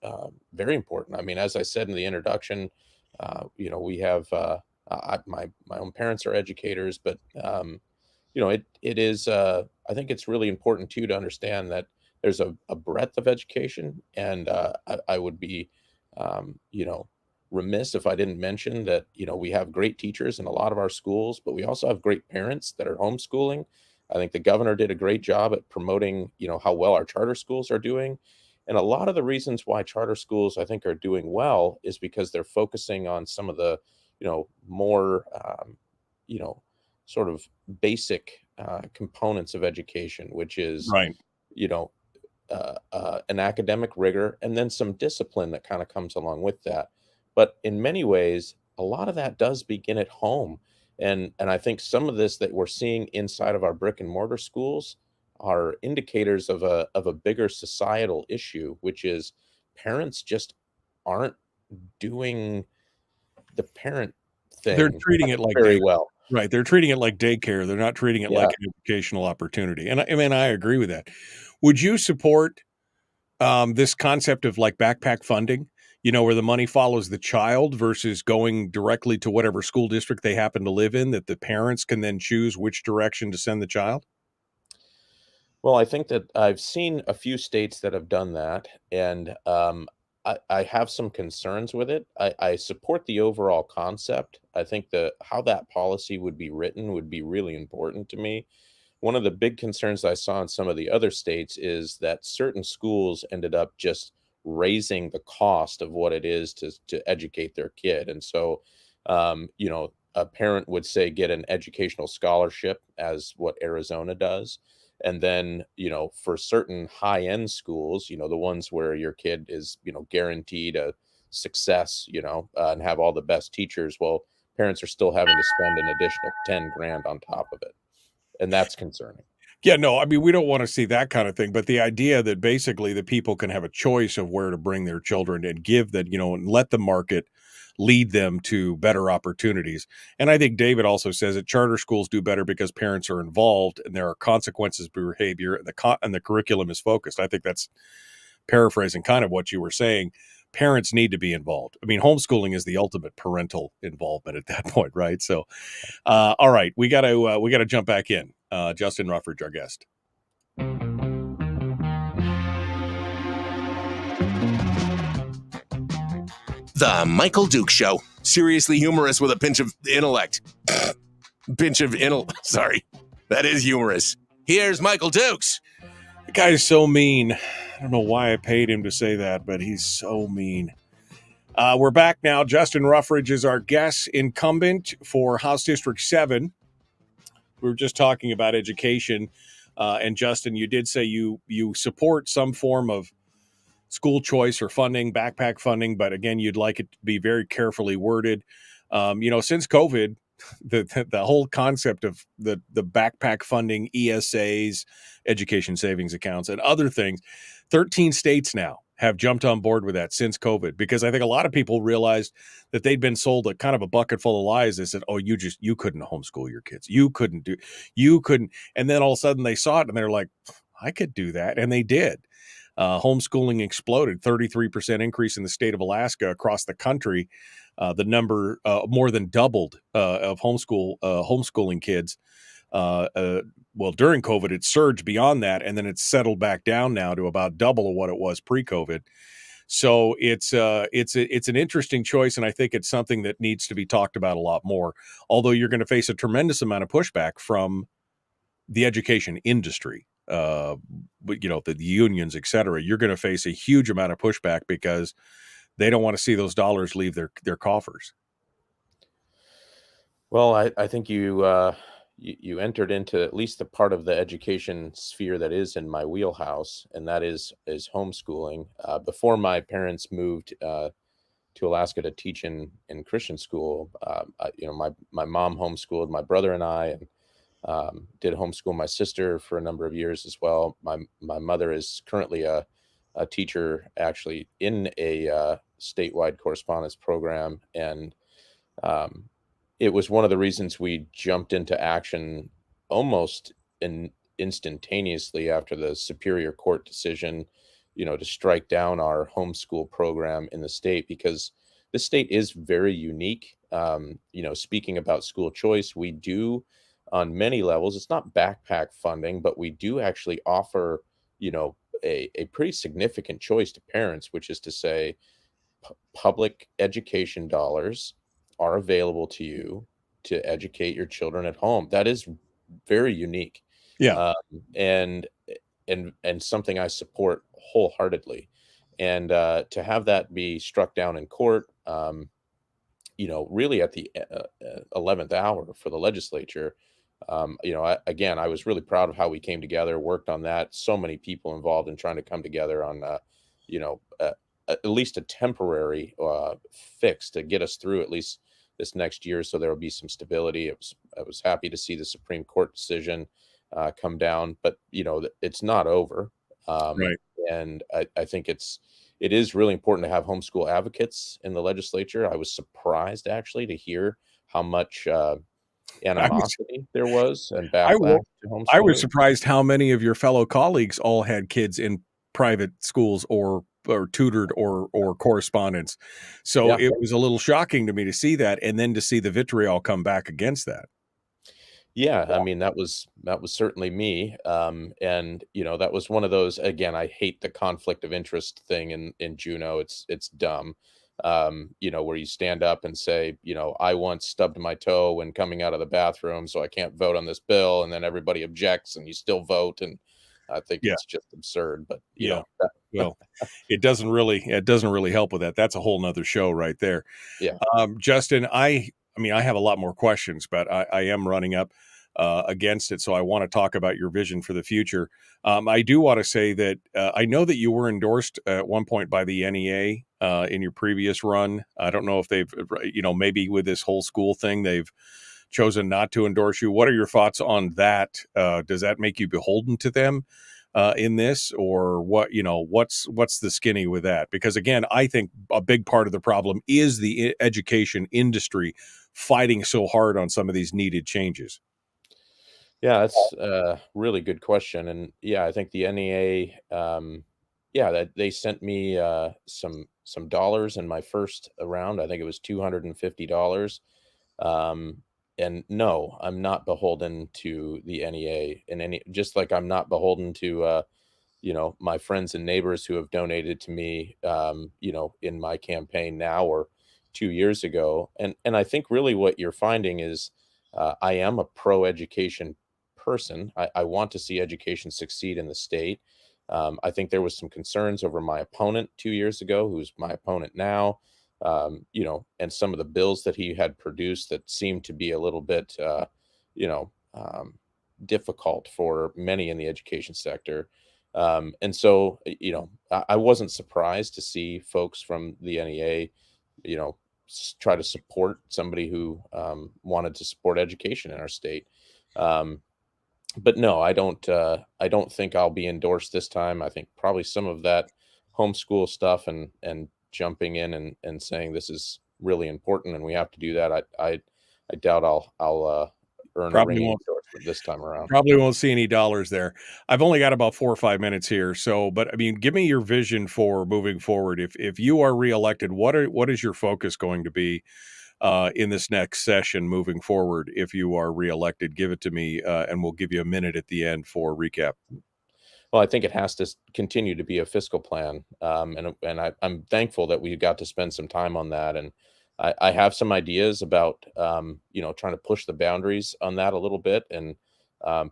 Speaker 2: very important. I mean, as I said in the introduction, we have my own parents are educators, but it is I think it's really important too to understand that there's a breadth of education, and I would be remiss if I didn't mention that we have great teachers in a lot of our schools, but we also have great parents that are homeschooling. I think the governor did a great job at promoting how well our charter schools are doing, and a lot of the reasons why charter schools I think are doing well is because they're focusing on some of the more sort of basic components of education, which is
Speaker 7: Right.
Speaker 2: an academic rigor and then some discipline that kind of comes along with that. But in many ways, a lot of that does begin at home. And I think some of this that we're seeing inside of our brick and mortar schools are indicators of a bigger societal issue, which is parents just aren't doing the parent thing.
Speaker 7: They're treating it like
Speaker 2: very well.
Speaker 7: Right. They're treating it like daycare. They're not treating it like an educational opportunity. And I mean, I agree with that. Would you support this concept of like backpack funding, where the money follows the child versus going directly to whatever school district they happen to live in, that the parents can then choose which direction to send the child?
Speaker 2: Well, I think that I've seen a few states that have done that, and I have some concerns with it. I support the overall concept. I think how that policy would be written would be really important to me. One of the big concerns I saw in some of the other states is that certain schools ended up just raising the cost of what it is to educate their kid. And so, a parent would say get an educational scholarship, as what Arizona does. And then, for certain high-end schools, the ones where your kid is, guaranteed a success, and have all the best teachers, well, parents are still having to spend an additional 10 grand on top of it. And that's concerning.
Speaker 7: Yeah, no, I mean, we don't want to see that kind of thing, but the idea that basically the people can have a choice of where to bring their children and give that, and let the market lead them to better opportunities. And I think David also says that charter schools do better because parents are involved and there are consequences for behavior, and the curriculum is focused. I think that's paraphrasing kind of what you were saying. Parents need to be involved. I mean, homeschooling is the ultimate parental involvement at that point, right? So, all right, we got to jump back in. Justin Ruffridge, our guest.
Speaker 9: The Michael Duke Show. Seriously humorous with a pinch of intellect. Sorry. That is humorous. Here's Michael Dukes.
Speaker 7: The guy is so mean. I don't know why I paid him to say that, but he's so mean. We're back now. Justin Ruffridge is our guest incumbent for House District 7. We were just talking about education. And Justin, you did say you support some form of school choice or funding, backpack funding, but again, you'd like it to be very carefully worded. Since COVID, the whole concept of the backpack funding, ESAs, education savings accounts, and other things, 13 states now have jumped on board with that since COVID, because I think a lot of people realized that they'd been sold a kind of a bucket full of lies. They said, oh, you couldn't homeschool your kids. You couldn't. And then all of a sudden they saw it and they're like, I could do that. And they did. Homeschooling exploded, 33% increase in the state of Alaska. Across the country, the number more than doubled of homeschooling kids. During COVID, it surged beyond that, and then it's settled back down now to about double of what it was pre-COVID. So it's an interesting choice, and I think it's something that needs to be talked about a lot more. Although you're going to face a tremendous amount of pushback from the education industry. The unions, et cetera, you're going to face a huge amount of pushback because they don't want to see those dollars leave their coffers.
Speaker 2: Well, I think you entered into at least the part of the education sphere that is in my wheelhouse, and that is homeschooling. Before my parents moved to Alaska to teach in Christian school, my mom homeschooled my brother and I, and Did homeschool my sister for a number of years as well. My mother is currently a teacher actually in a statewide correspondence program, and um, it was one of the reasons we jumped into action almost instantaneously after the Superior Court decision, to strike down our homeschool program in the state, because the state is very unique. Speaking about school choice, we do on many levels, it's not backpack funding, but we do actually offer, a pretty significant choice to parents, which is to say, public education dollars are available to you to educate your children at home. That is very unique,
Speaker 7: Yeah.
Speaker 2: um, and and something I support wholeheartedly. And to have that be struck down in court, really at the 11th hour for the legislature. I was really proud of how we came together, worked on that. So many people involved in trying to come together on, you know, uh, at least a temporary fix to get us through at least this next year, so there will be some stability. I was happy to see the Supreme Court decision come down, but it's not over. Um,
Speaker 7: Right.
Speaker 2: and I think it is really important to have homeschool advocates in the legislature. I was surprised actually to hear how much
Speaker 7: I was
Speaker 2: animosity there was and
Speaker 7: I
Speaker 2: backlash
Speaker 7: wa
Speaker 2: to
Speaker 7: I was
Speaker 2: homeschooling.
Speaker 7: surprised how many of your fellow colleagues all had kids in private schools or tutored or correspondence. So
Speaker 2: Yeah.
Speaker 7: it was a little shocking to me to see that, and then to see the vitriol come back against that.
Speaker 2: Yeah, I mean, that was certainly me, and, that was one of those, again, I hate the conflict of interest thing in Juneau. It's dumb, where you stand up and say, "I once stubbed my toe when coming out of the bathroom, so I can't vote on this bill," and then everybody objects and you still vote, and I think
Speaker 7: Yeah,
Speaker 2: it's just absurd, but,
Speaker 7: yeah.
Speaker 2: that
Speaker 7: Well, it doesn't really help with that. That's a whole nother show right there.
Speaker 2: yeah.
Speaker 7: Justin, I mean, I have a lot more questions, but I am running up against it. So I want to talk about your vision for the future. I do want to say that I know that you were endorsed at one point by the NEA in your previous run. I don't know if they've, maybe with this whole school thing, they've chosen not to endorse you. What are your thoughts on that? Does that make you beholden to them? In this, or what's the skinny with that? Because again, I think a big part of the problem is the education industry fighting so hard on some of these needed changes.
Speaker 2: Yeah, that's a really good question, and yeah, I think the NEA, yeah, that they sent me some dollars in my first round. I think it was $250. Um, and no, I'm not beholden to the NEA in any, just like I'm not beholden to my friends and neighbors who have donated to me, in my campaign now or 2 years ago. And I think really what you're finding is I am a pro education person. I want to see education succeed in the state. I think there was some concerns over my opponent 2 years ago, who's my opponent now, and some of the bills that he had produced that seemed to be a little bit, you know, um, difficult for many in the education sector. And so, I wasn't surprised to see folks from the NEA, try to support somebody who wanted to support education in our state. Um, but no, I don't. I don't think I'll be endorsed this time. I think probably some of that homeschool stuff and jumping in and saying this is really important and we have to do that. I doubt I'll earn a
Speaker 7: Probably
Speaker 2: ringing
Speaker 7: won't
Speaker 2: endorsement this time around.
Speaker 7: Probably won't see any dollars there. I've only got about 4 or 5 minutes here. So, but I mean, give me your vision for moving forward. If you are reelected, what is your focus going to be in this next session moving forward? If you are reelected, give it to me, and we'll give you a minute at the end for recap.
Speaker 2: Well, I think it has to continue to be a fiscal plan, and I'm thankful that we got to spend some time on that. And I have some ideas about trying to push the boundaries on that a little bit and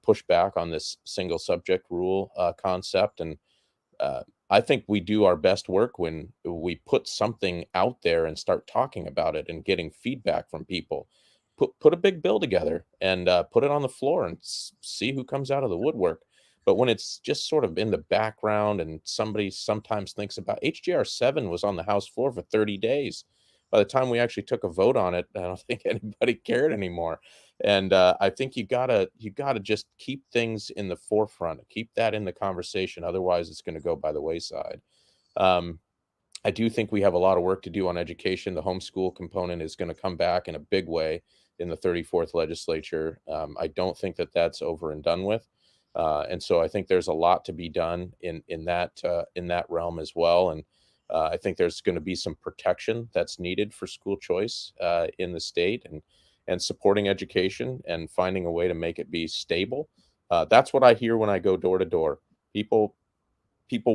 Speaker 2: push back on this single subject rule concept. And I think we do our best work when we put something out there and start talking about it and getting feedback from people. Put a big bill together and put it on the floor and see who comes out of the woodwork. But when it's just sort of in the background and somebody sometimes thinks about HGR 7 was on the House floor for 30 days. By the time we actually took a vote on it, I don't think anybody cared anymore. And I think you gotta just keep things in the forefront, keep that in the conversation. Otherwise, it's going to go by the wayside. I do think we have a lot of work to do on education. The homeschool component is going to come back in a big way in the 34th legislature. I don't think that that's over and done with. And so I think there's a lot to be done in that realm as well. And I think there's going to be some protection that's needed for school choice in the state, and supporting education and finding a way to make it be stable. That's what I hear when I go door to door. People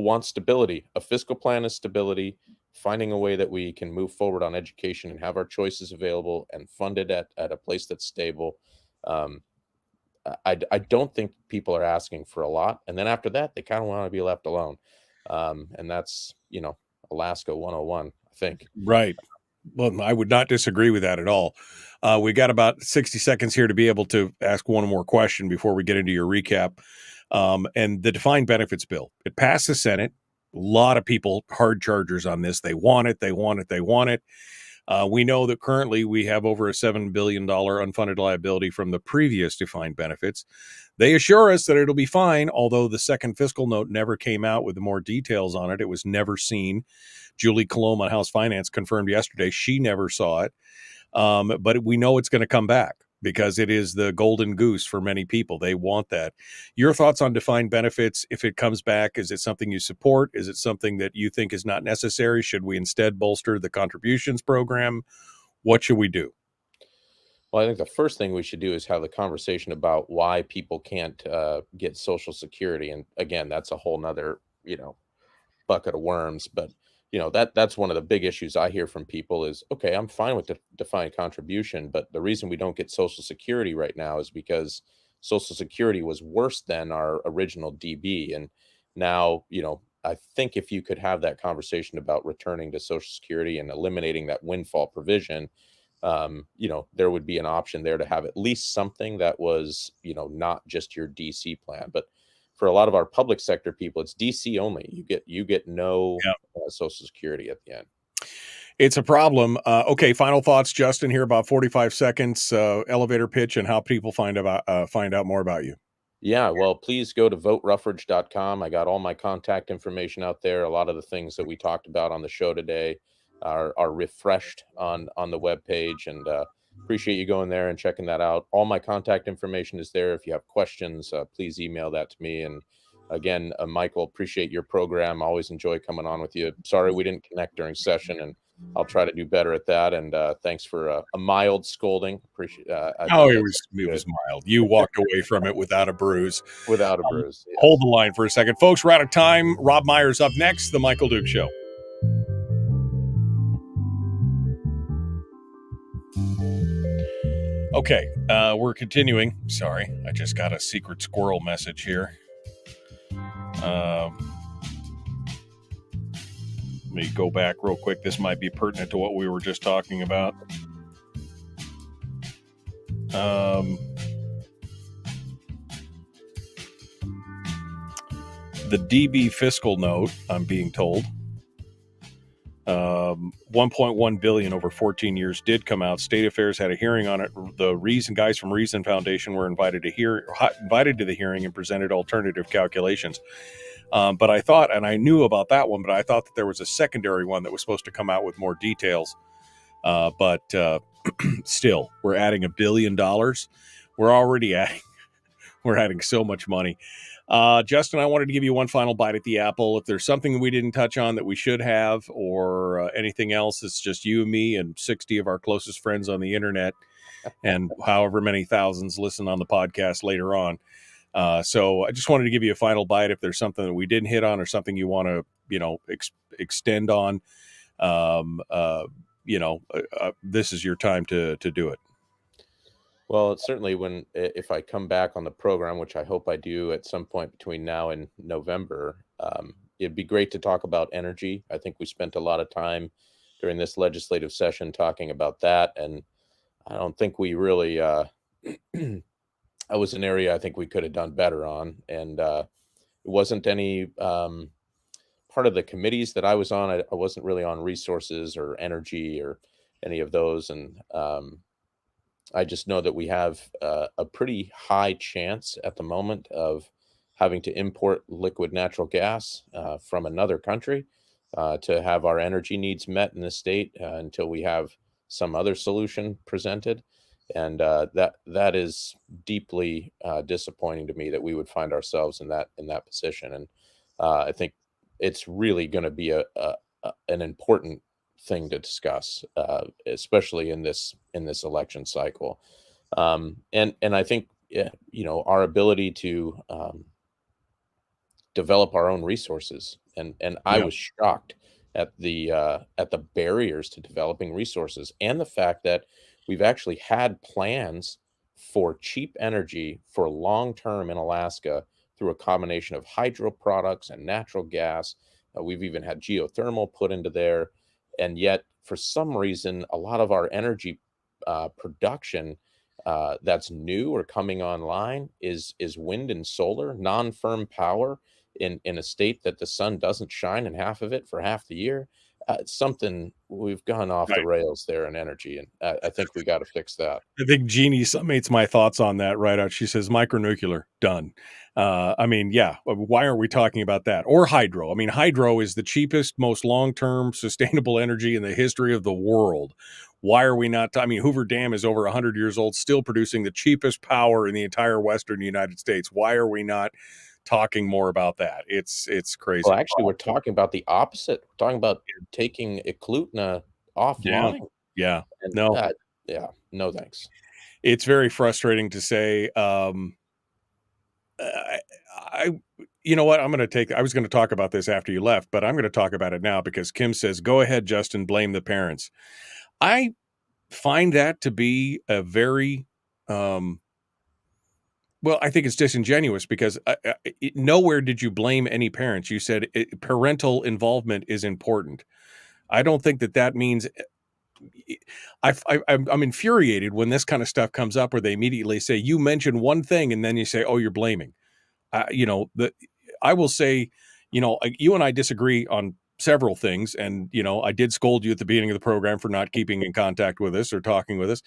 Speaker 2: want stability. A fiscal plan is stability. Finding a way that we can move forward on education and have our choices available and funded at a place that's stable. I don't think people are asking for a lot. And then after that, they kind of want to be left alone. And that's, Alaska 101, I think.
Speaker 7: Right. Well, I would not disagree with that at all. We got about 60 seconds here to be able to ask one more question before we get into your recap. And the defined benefits bill, it passed the Senate. A lot of people, hard chargers on this. They want it. They want it. They want it. We know that currently we have over a $7 billion unfunded liability from the previous defined benefits. They assure us that it'll be fine, although the second fiscal note never came out with more details on it. It was never seen. Julie Colomb on House Finance confirmed yesterday she never saw it. But we know it's going to come back because it is the golden goose for many people. They want that. Your thoughts on defined benefits, if it comes back, is it something you support? Is it something that you think is not necessary? Should we instead bolster the contributions program? What should we do?
Speaker 2: Well, I think the first thing we should do is have the conversation about why people can't get Social Security. And again, that's a whole nother, bucket of worms. But, that's one of the big issues I hear from people is, okay, I'm fine with the defined contribution, but the reason we don't get Social Security right now is because Social Security was worse than our original DB. And now, I think if you could have that conversation about returning to Social Security and eliminating that windfall provision, there would be an option there to have at least something that was, not just your DC plan. But for a lot of our public sector people, it's DC only. You get no Social Security at the end.
Speaker 7: It's a problem. Okay, final thoughts, Justin. Here about 45 seconds. Elevator pitch and how people find out more about you.
Speaker 2: Yeah, well, please go to voteruffridge.com. I got all my contact information out there. A lot of the things that we talked about on the show today are refreshed on the webpage, and appreciate you going there and checking that out. All my contact information is there. If you have questions, please email that to me. And again, Michael, appreciate your program. Always enjoy coming on with you. Sorry we didn't connect during session, and I'll try to do better at that. And thanks for a mild scolding. Appreciate.
Speaker 7: It was mild. You walked away from it without a bruise.
Speaker 2: Without a bruise. Yes.
Speaker 7: Hold the line for a second, folks. We're out of time. Robb Myers up next. The Michael Duke Show. Okay, we're continuing. Sorry, I just got a secret squirrel message here. Let me go back real quick. This might be pertinent to what we were just talking about. The DB fiscal note, I'm being told, 1.1 billion over 14 years did come out. State Affairs had a hearing on it. The guys from Reason Foundation were invited to the hearing and presented alternative calculations. But I thought, and I knew about that one, but I thought that there was a secondary one that was supposed to come out with more details. But still, we're adding $1 billion. We're already adding so much money. Justin, I wanted to give you one final bite at the apple. If there's something we didn't touch on that we should have, or anything else, it's just you and me and 60 of our closest friends on the internet, and however many thousands listen on the podcast later on. So I just wanted to give you a final bite. If there's something that we didn't hit on or something you want to, extend on, this is your time to do it.
Speaker 2: Well, it's certainly if I come back on the program, which I hope I do at some point between now and November, it'd be great to talk about energy. I think we spent a lot of time during this legislative session talking about that, and I don't think we really, that was an area I think we could have done better on, and it wasn't any part of the committees that I was on. I wasn't really on resources or energy or any of those, and I just know that we have a pretty high chance at the moment of having to import liquid natural gas from another country to have our energy needs met in the state until we have some other solution presented. And that is deeply disappointing to me that we would find ourselves in that position. And I think it's really going to be an important thing to discuss, especially in this election cycle. And I think our ability to develop our own resources, and I
Speaker 7: Yeah.
Speaker 2: was shocked at the barriers to developing resources, and the fact that we've actually had plans for cheap energy for long term in Alaska through a combination of hydro products and natural gas. We've even had geothermal put into there, and yet for some reason, a lot of our energy production that's new or coming online is wind and solar, non-firm power in a state that the sun doesn't shine in half of it for half the year. It's something we've gone off the
Speaker 7: Right.
Speaker 2: rails there in energy, and I think we got to fix that.
Speaker 7: I think Jeannie summates my thoughts on that right out. She says micronuclear, done. I mean, yeah, why aren't we talking about that? Or hydro. I mean, hydro is the cheapest, most long-term sustainable energy in the history of the world. Why are we not? I mean, Hoover Dam is over 100 years old, still producing the cheapest power in the entire Western United States. Why are we not talking more about that? It's crazy.
Speaker 2: Well, actually, we're talking about the opposite. We're talking about taking Eklutna
Speaker 7: Yeah.
Speaker 2: offline,
Speaker 7: Yeah.
Speaker 2: and
Speaker 7: No,
Speaker 2: yeah, no thanks.
Speaker 7: it's very frustrating to say. I you know what? I was going to talk about this after you left, but I'm going to talk about it now because Kim says, go ahead, Justin, blame the parents. I find that to be a very, well, I think it's disingenuous because nowhere did you blame any parents. You said parental involvement is important. I don't think that means I'm infuriated when this kind of stuff comes up where they immediately say, you mentioned one thing and then you say, oh, you're blaming. I will say, you and I disagree on several things. And, I did scold you at the beginning of the program for not keeping in contact with us or talking with us.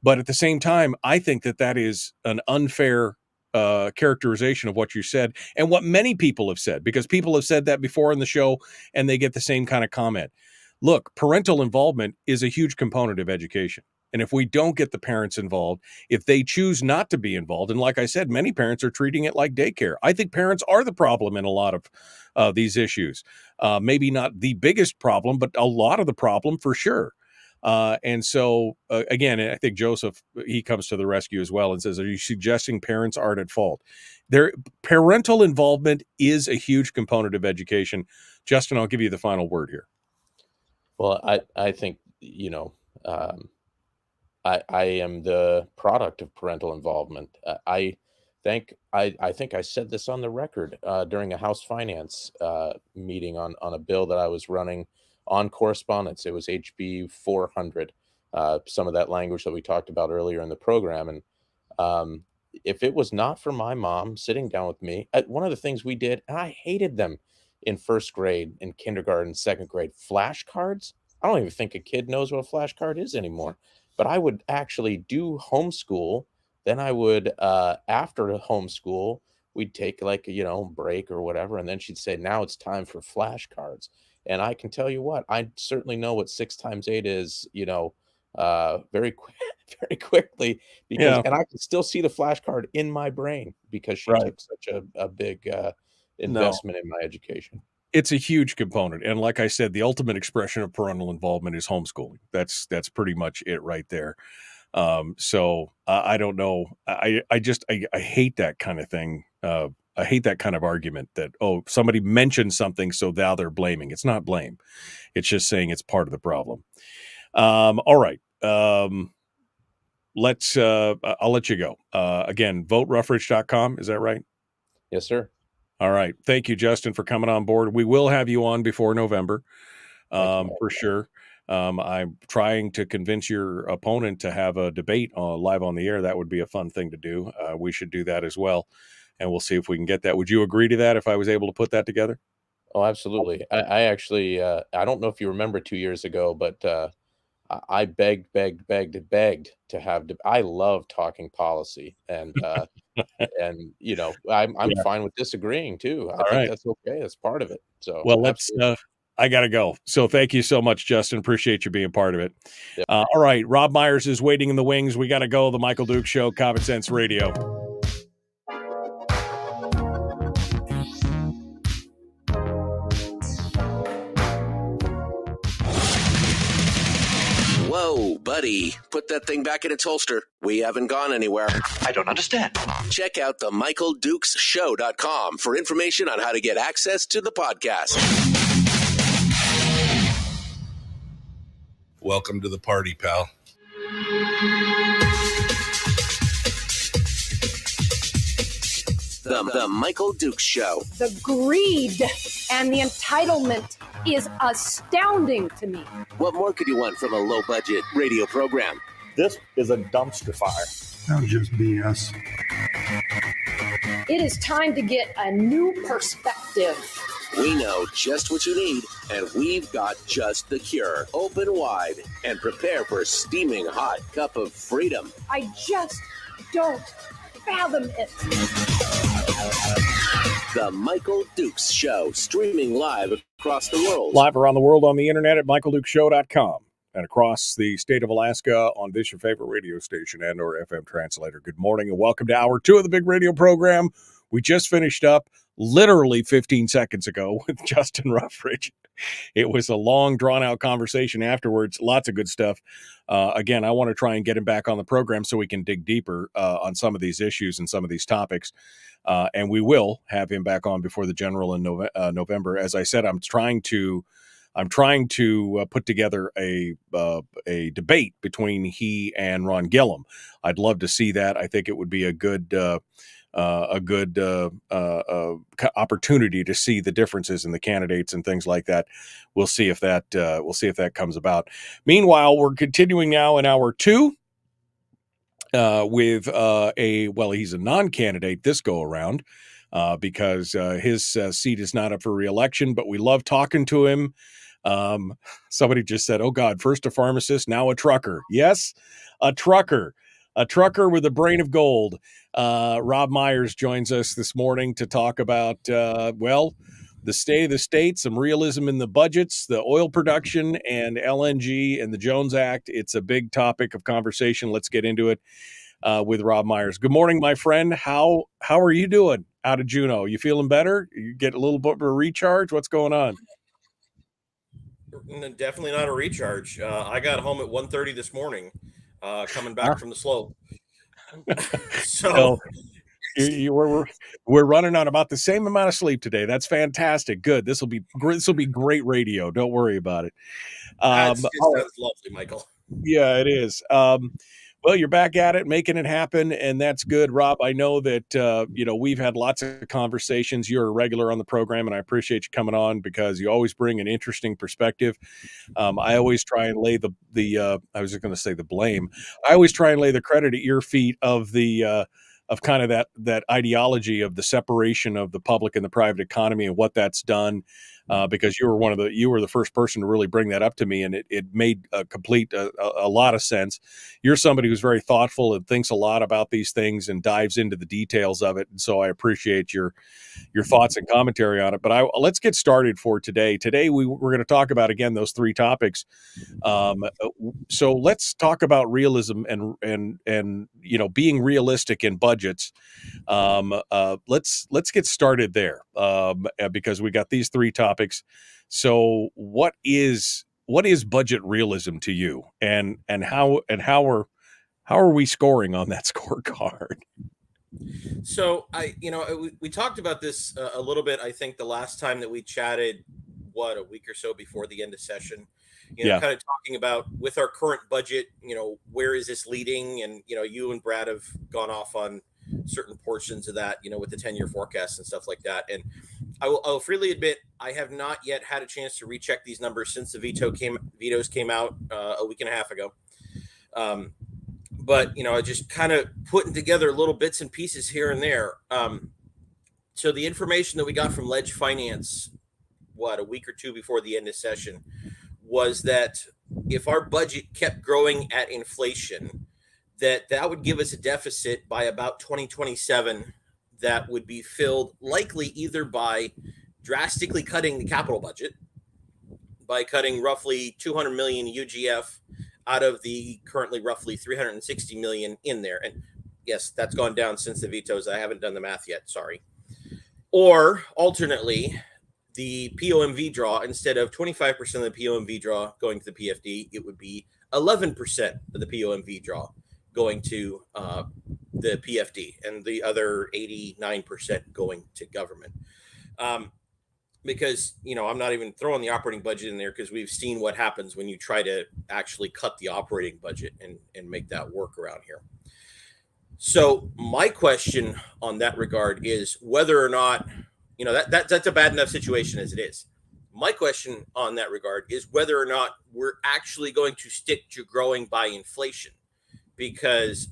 Speaker 7: But at the same time, I think that is an unfair characterization of what you said and what many people have said, because people have said that before in the show and they get the same kind of comment. Look, parental involvement is a huge component of education. And if we don't get the parents involved, if they choose not to be involved, and like I said, many parents are treating it like daycare. I think parents are the problem in a lot of these issues. Maybe not the biggest problem, but a lot of the problem for sure. And so, again, I think Joseph, he comes to the rescue as well and says, are you suggesting parents aren't at fault? Parental involvement is a huge component of education. Justin, I'll give you the final word here.
Speaker 2: Well, I think, I am the product of parental involvement. I think I said this on the record during a House Finance meeting on a bill that I was running on correspondence. It was HB 400, some of that language that we talked about earlier in the program. And if it was not for my mom sitting down with me, one of the things we did, and I hated them in first grade, in kindergarten, second grade, flashcards. I don't even think a kid knows what a flashcard is anymore. But I would actually do homeschool. Then I would, after homeschool, we'd take like break or whatever, and then she'd say, "Now it's time for flashcards." And I can tell you what, I certainly know what 6 times 8 is, very quick, very quickly, because,
Speaker 7: Yeah,
Speaker 2: and I can still see the flashcard in my brain because she
Speaker 7: right.
Speaker 2: took such a big
Speaker 7: No,
Speaker 2: investment in my education.
Speaker 7: it's a huge component. And like I said, the ultimate expression of parental involvement is homeschooling. That's pretty much it right there. So I don't know. I just hate that kind of thing. I hate that kind of argument that, oh, somebody mentioned something, so now they're blaming. It's not blame. It's just saying it's part of the problem. All right. I'll let you go. Again, voteruffridge.com. Is that right?
Speaker 2: Yes, sir.
Speaker 7: All right. Thank you, Justin, for coming on board. We will have you on before November,
Speaker 2: Thank you.
Speaker 7: for sure. I'm trying to convince your opponent to have a debate live on the air. That would be a fun thing to do. We should do that as well, and we'll see if we can get that. Would you agree to that if I was able to put that together?
Speaker 2: Oh, absolutely. I actually, I don't know if you remember 2 years ago, but I begged to have. I love talking policy, and I'm
Speaker 7: Yeah.
Speaker 2: fine with disagreeing too. I
Speaker 7: All
Speaker 2: think
Speaker 7: right.
Speaker 2: that's okay. That's part of it. So
Speaker 7: Well, let's.
Speaker 2: absolutely.
Speaker 7: I gotta go. So thank you so much, Justin. Appreciate you being part of it.
Speaker 2: Yep.
Speaker 7: All right, Robb Myers is waiting in the wings. We gotta go. The Michael Duke Show, Common Sense Radio.
Speaker 1: Whoa, buddy. Put that thing back in its holster. We haven't gone anywhere.
Speaker 6: I don't understand.
Speaker 1: Check out the MichaelDukesShow.com for information on how to get access to the podcast.
Speaker 3: Welcome to the party, pal.
Speaker 1: The Michael Dukes Show.
Speaker 4: The greed and the entitlement is astounding to me.
Speaker 1: What more could you want from a low-budget radio program?
Speaker 5: This is a dumpster fire.
Speaker 6: That's just BS.
Speaker 4: It is time to get a new perspective.
Speaker 1: We know just what you need, and we've got just the cure. Open wide and prepare for a steaming hot cup of freedom.
Speaker 4: I just don't fathom it.
Speaker 1: The Michael Dukes Show, streaming live across the world.
Speaker 7: Live around the world on the internet at michaeldukeshow.com and across the state of Alaska on this your favorite radio station and or FM translator. Good morning and welcome to hour 2 of the big radio program. We just finished up literally 15 seconds ago with Justin Ruffridge. It was a long, drawn-out conversation afterwards. Lots of good stuff. Again, I want to try and get him back on the program so we can dig deeper on some of these issues and some of these topics. And we will have him back on before the general in November. As I said, I'm trying to put together a debate between he and Ron Gillum. I'd love to see that. I think it would be a good opportunity to see the differences in the candidates and things like that. We'll see if that comes about. Meanwhile, we're continuing now in hour 2 with he's a non-candidate this go around because his seat is not up for reelection, but we love talking to him. Somebody just said, "Oh God, first a pharmacist, now a trucker." Yes, a trucker with a brain of gold. Robb Myers joins us this morning to talk about, the state of the state, some realism in the budgets, the oil production and LNG and the Jones Act. It's a big topic of conversation. Let's get into it with Robb Myers. Good morning, my friend. How are you doing out of Juneau? You feeling better? You get a little bit of a recharge? What's going on?
Speaker 10: Definitely not a recharge. I got home at 1:30 this morning, coming back from the slope. So we're running on about the same amount of sleep today. That's fantastic. Good. This will be great radio. Don't worry about it. It sounds lovely, Michael.
Speaker 7: Yeah, it is. Well, you're back at it, making it happen, and that's good, Robb. I know that we've had lots of conversations. You're a regular on the program, and I appreciate you coming on because you always bring an interesting perspective. I always try and lay I was just going to say the blame. I always try and lay the credit at your feet of the of kind of that ideology of the separation of the public and the private economy and what that's done. Because you were the first person to really bring that up to me, and it made a lot of sense. You're somebody who's very thoughtful and thinks a lot about these things and dives into the details of it, and so I appreciate your thoughts and commentary on it. But let's get started for today. Today we're going to talk about again those 3 topics. So let's talk about realism and being realistic in budgets. Let's get started there because we got these 3 topics. So what is budget realism to you, and how are we scoring on that scorecard?
Speaker 10: So we talked about this a little bit. I think the last time that we chatted, a week or so before the end of session, kind of talking about with our current budget, where is this leading? And, you and Brad have gone off on certain portions of that, with the 10-year forecast and stuff like that. And I'll freely admit, I have not yet had a chance to recheck these numbers since the vetoes came out a week and a half ago. But, I just kind of putting together little bits and pieces here and there. So the information that we got from Ledge Finance, a week or 2 before the end of session, was that if our budget kept growing at inflation, that would give us a deficit by about 2027 that would be filled likely either by drastically cutting the capital budget, by cutting roughly 200 million UGF out of the currently roughly 360 million in there. And yes, that's gone down since the vetoes. I haven't done the math yet. Sorry. Or alternately, the POMV draw, instead of 25% of the POMV draw going to the PFD, it would be 11% of the POMV draw going to the PFD, and the other 89% going to government. Because, I'm not even throwing the operating budget in there, because we've seen what happens when you try to actually cut the operating budget and make that work around here. So my question on that regard is whether or not, that's a bad enough situation as it is. My question on that regard is whether or not we're actually going to stick to growing by inflation, because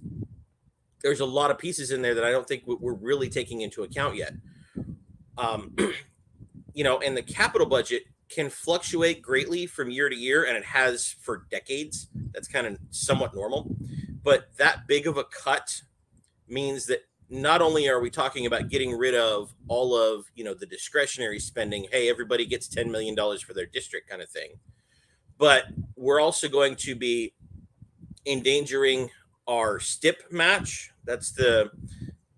Speaker 10: there's a lot of pieces in there that I don't think we're really taking into account yet. And the capital budget can fluctuate greatly from year to year, and it has for decades. That's kind of somewhat normal. But that big of a cut means that not only are we talking about getting rid of all of, the discretionary spending, hey, everybody gets $10 million for their district kind of thing, but we're also going to be endangering our STIP match. That's the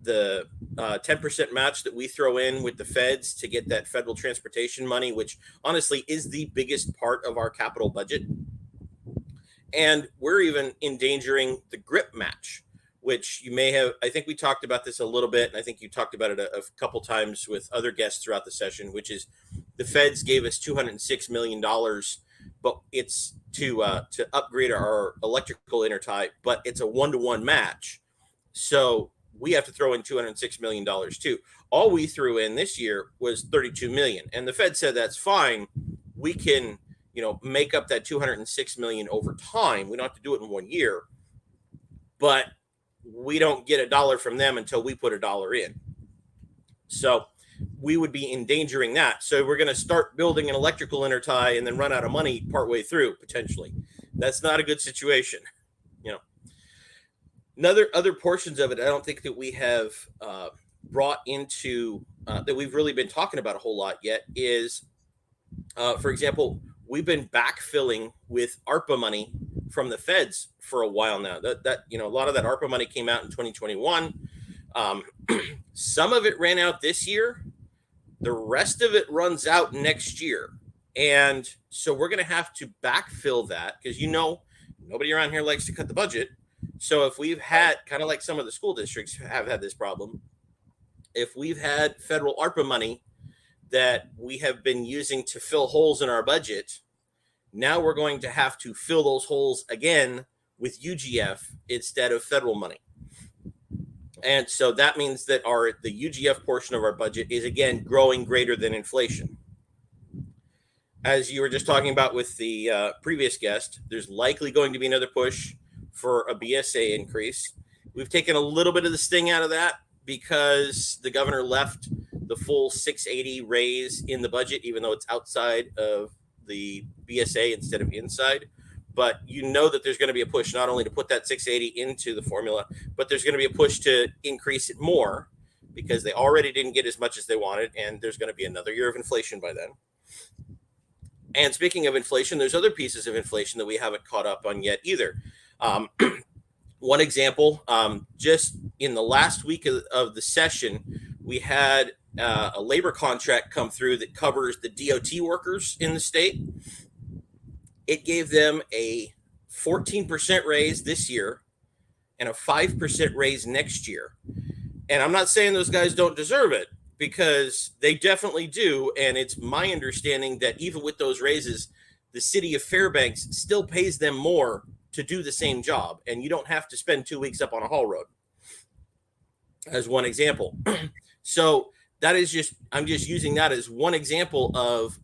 Speaker 10: 10% match that we throw in with the feds to get that federal transportation money, which honestly is the biggest part of our capital budget. And we're even endangering the GRIP match, which you may have, I think we talked about this a little bit, and I think you talked about it a couple times with other guests throughout the session, which is the feds gave us $206 million, but it's to upgrade our electrical intertie, but it's a 1-to-1 match. So we have to throw in $206 million too. All we threw in this year was $32 million. And the Fed said, that's fine. We can, make up that $206 million over time. We don't have to do it in 1 year, but we don't get $1 from them until we put $1 in. So we would be endangering that. So we're going to start building an electrical intertie and then run out of money partway through, potentially. That's not a good situation. Other portions of it, I don't think that we have brought into that we've really been talking about a whole lot yet is, for example, we've been backfilling with ARPA money from the feds for a while now. That a lot of that ARPA money came out in 2021. Some of it ran out this year. The rest of it runs out next year. And so we're going to have to backfill that because, nobody around here likes to cut the budget. So if we've had, kind of like some of the school districts have had this problem, if we've had federal ARPA money that we have been using to fill holes in our budget, now we're going to have to fill those holes again with UGF instead of federal money. And so that means that the UGF portion of our budget is again growing greater than inflation. As you were just talking about with the previous guest, there's likely going to be another push for a BSA increase. We've taken a little bit of the sting out of that because the governor left the full 680 raise in the budget, even though it's outside of the BSA instead of inside. But that there's going to be a push not only to put that 680 into the formula, but there's going to be a push to increase it more because they already didn't get as much as they wanted, and there's going to be another year of inflation by then. And speaking of inflation, there's other pieces of inflation that we haven't caught up on yet either. One example, just in the last week of the session, we had a labor contract come through that covers the DOT workers in the state. It gave them a 14% raise this year and a 5% raise next year. And I'm not saying those guys don't deserve it, because they definitely do. And it's my understanding that even with those raises, the city of Fairbanks still pays them more to do the same job. And you don't have to spend 2 weeks up on a haul road, as one example. So that is I'm just using that as one example of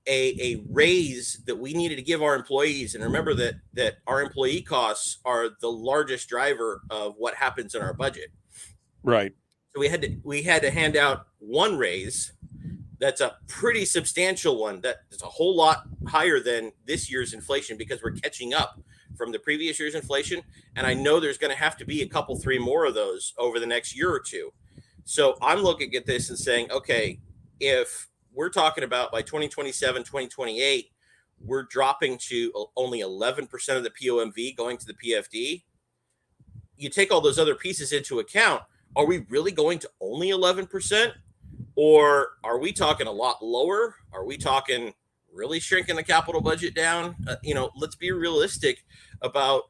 Speaker 10: a raise that we needed to give our employees. And remember that our employee costs are the largest driver of what happens in our budget.
Speaker 7: Right.
Speaker 10: So we had to hand out one raise That's a pretty substantial one. That is a whole lot higher than this year's inflation because we're catching up from the previous year's inflation. And I know there's going to have to be a couple, 3 more of those over the next year or two. So I'm looking at this and saying, okay, if we're talking about by 2027, 2028, we're dropping to only 11% of the POMV going to the PFD. You take all those other pieces into account. Are we really going to only 11%? Or are we talking a lot lower? Are we talking really shrinking the capital budget down? Let's be realistic about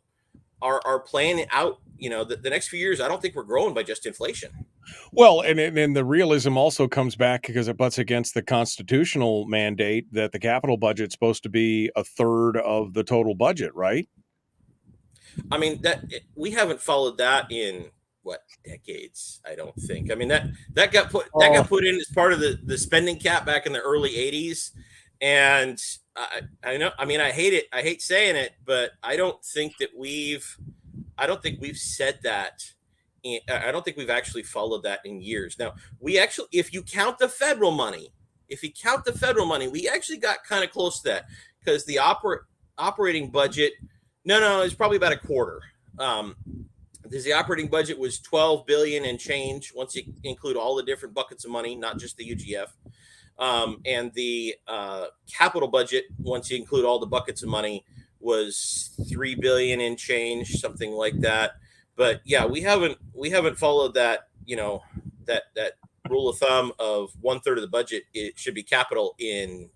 Speaker 10: our plan out. The next few years, I don't think we're growing by just inflation.
Speaker 7: Well, and the realism also comes back because it butts against the constitutional mandate that the capital budget's supposed to be a third of the total budget, right?
Speaker 10: I mean, that we haven't followed that in decades, I don't think. I mean, that got put in as part of the spending cap back in the early 80s. And I know, I mean, I hate it. I hate saying it, but I don't think we've said that. I don't think we've actually followed that in years. Now, if you count the federal money, we actually got kind of close to that because the operating budget, it's probably about a quarter. Because the operating budget was $12 billion and change once you include all the different buckets of money, not just the UGF. And the capital budget, once you include all the buckets of money, was $3 billion and change, something like that. But yeah, we haven't followed that, that rule of thumb of 1/3 of the budget, it should be capital in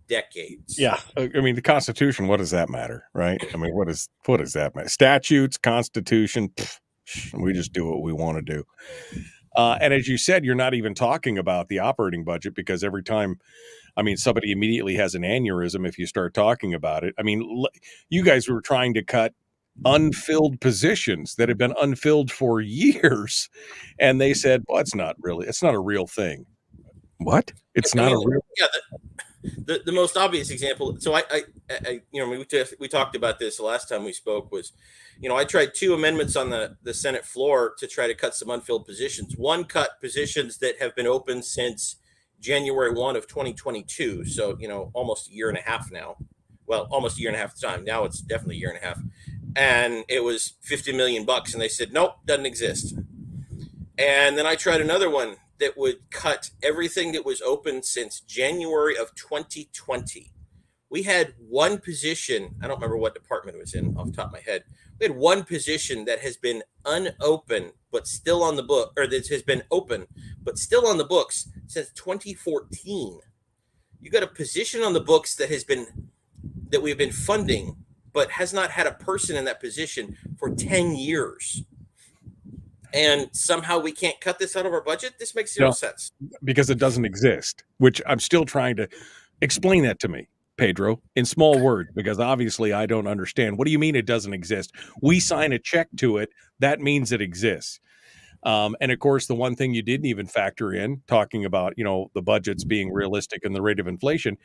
Speaker 10: decades.
Speaker 7: Yeah. I mean, the Constitution, what does that matter? Right. I mean, what does that matter? Statutes, Constitution, we just do what we want to do. And as you said, you're not even talking about the operating budget because every time, somebody immediately has an aneurysm if you start talking about it. I mean, you guys were trying to cut unfilled positions that have been unfilled for years. And they said, well, it's not a real thing. What? It's not a real.
Speaker 10: Yeah. The most obvious example. So we talked about this the last time we spoke was, I tried 2 amendments on the Senate floor to try to cut some unfilled positions. One cut positions that have been open since January 1 of 2022. So, almost a year and a half now. Well, almost a year and a half time. Now it's definitely a year and a half. And it was $50 million. And they said, nope, doesn't exist. And then I tried another one that would cut everything that was open since January of 2020. We had one position, I don't remember what department it was in off the top of my head. We had one position that has been unopened, but still on the book, or that has been open, but still on the books since 2014. You got a position on the books that we've been funding, but has not had a person in that position for 10 years. And somehow we can't cut this out of our budget? This makes zero sense.
Speaker 7: Because it doesn't exist, which I'm still trying to explain that to me, Pedro, in small words, because obviously I don't understand. What do you mean it doesn't exist? We sign a check to it. That means it exists. And of course, the one thing you didn't even factor in, talking about, the budgets being realistic and the rate of inflation,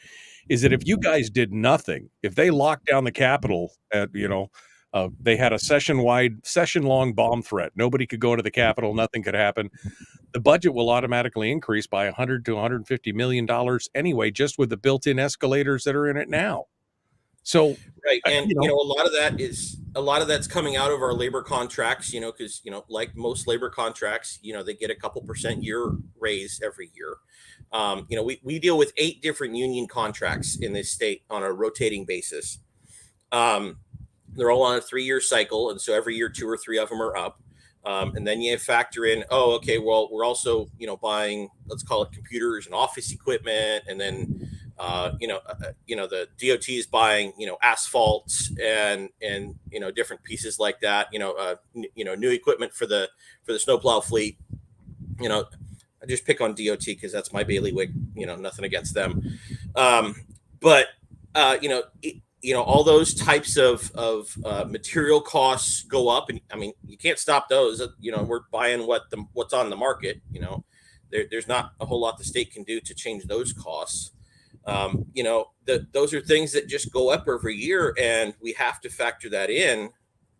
Speaker 7: is that if you guys did nothing, if they locked down the Capitol at, they had a session-long bomb threat. Nobody could go into the Capitol. Nothing could happen. The budget will automatically increase by $100 to $150 million anyway, just with the built-in escalators that are in it now. So,
Speaker 10: right, and a lot of that's coming out of our labor contracts. Because like most labor contracts, they get a couple % year raise every year. We deal with 8 different union contracts in this state on a rotating basis. They're all on a 3-year cycle. And so every year, 2 or 3 of them are up. And then you factor in, we're also, buying, let's call it computers and office equipment. And then, the DOT is buying, asphalt and different pieces like that, new equipment for the snowplow fleet. I just pick on DOT because that's my bailiwick, nothing against them. All those types of material costs go up, and you can't stop those. We're buying what's on the market. There's not a whole lot the state can do to change those costs. Those are things that just go up every year, and we have to factor that in.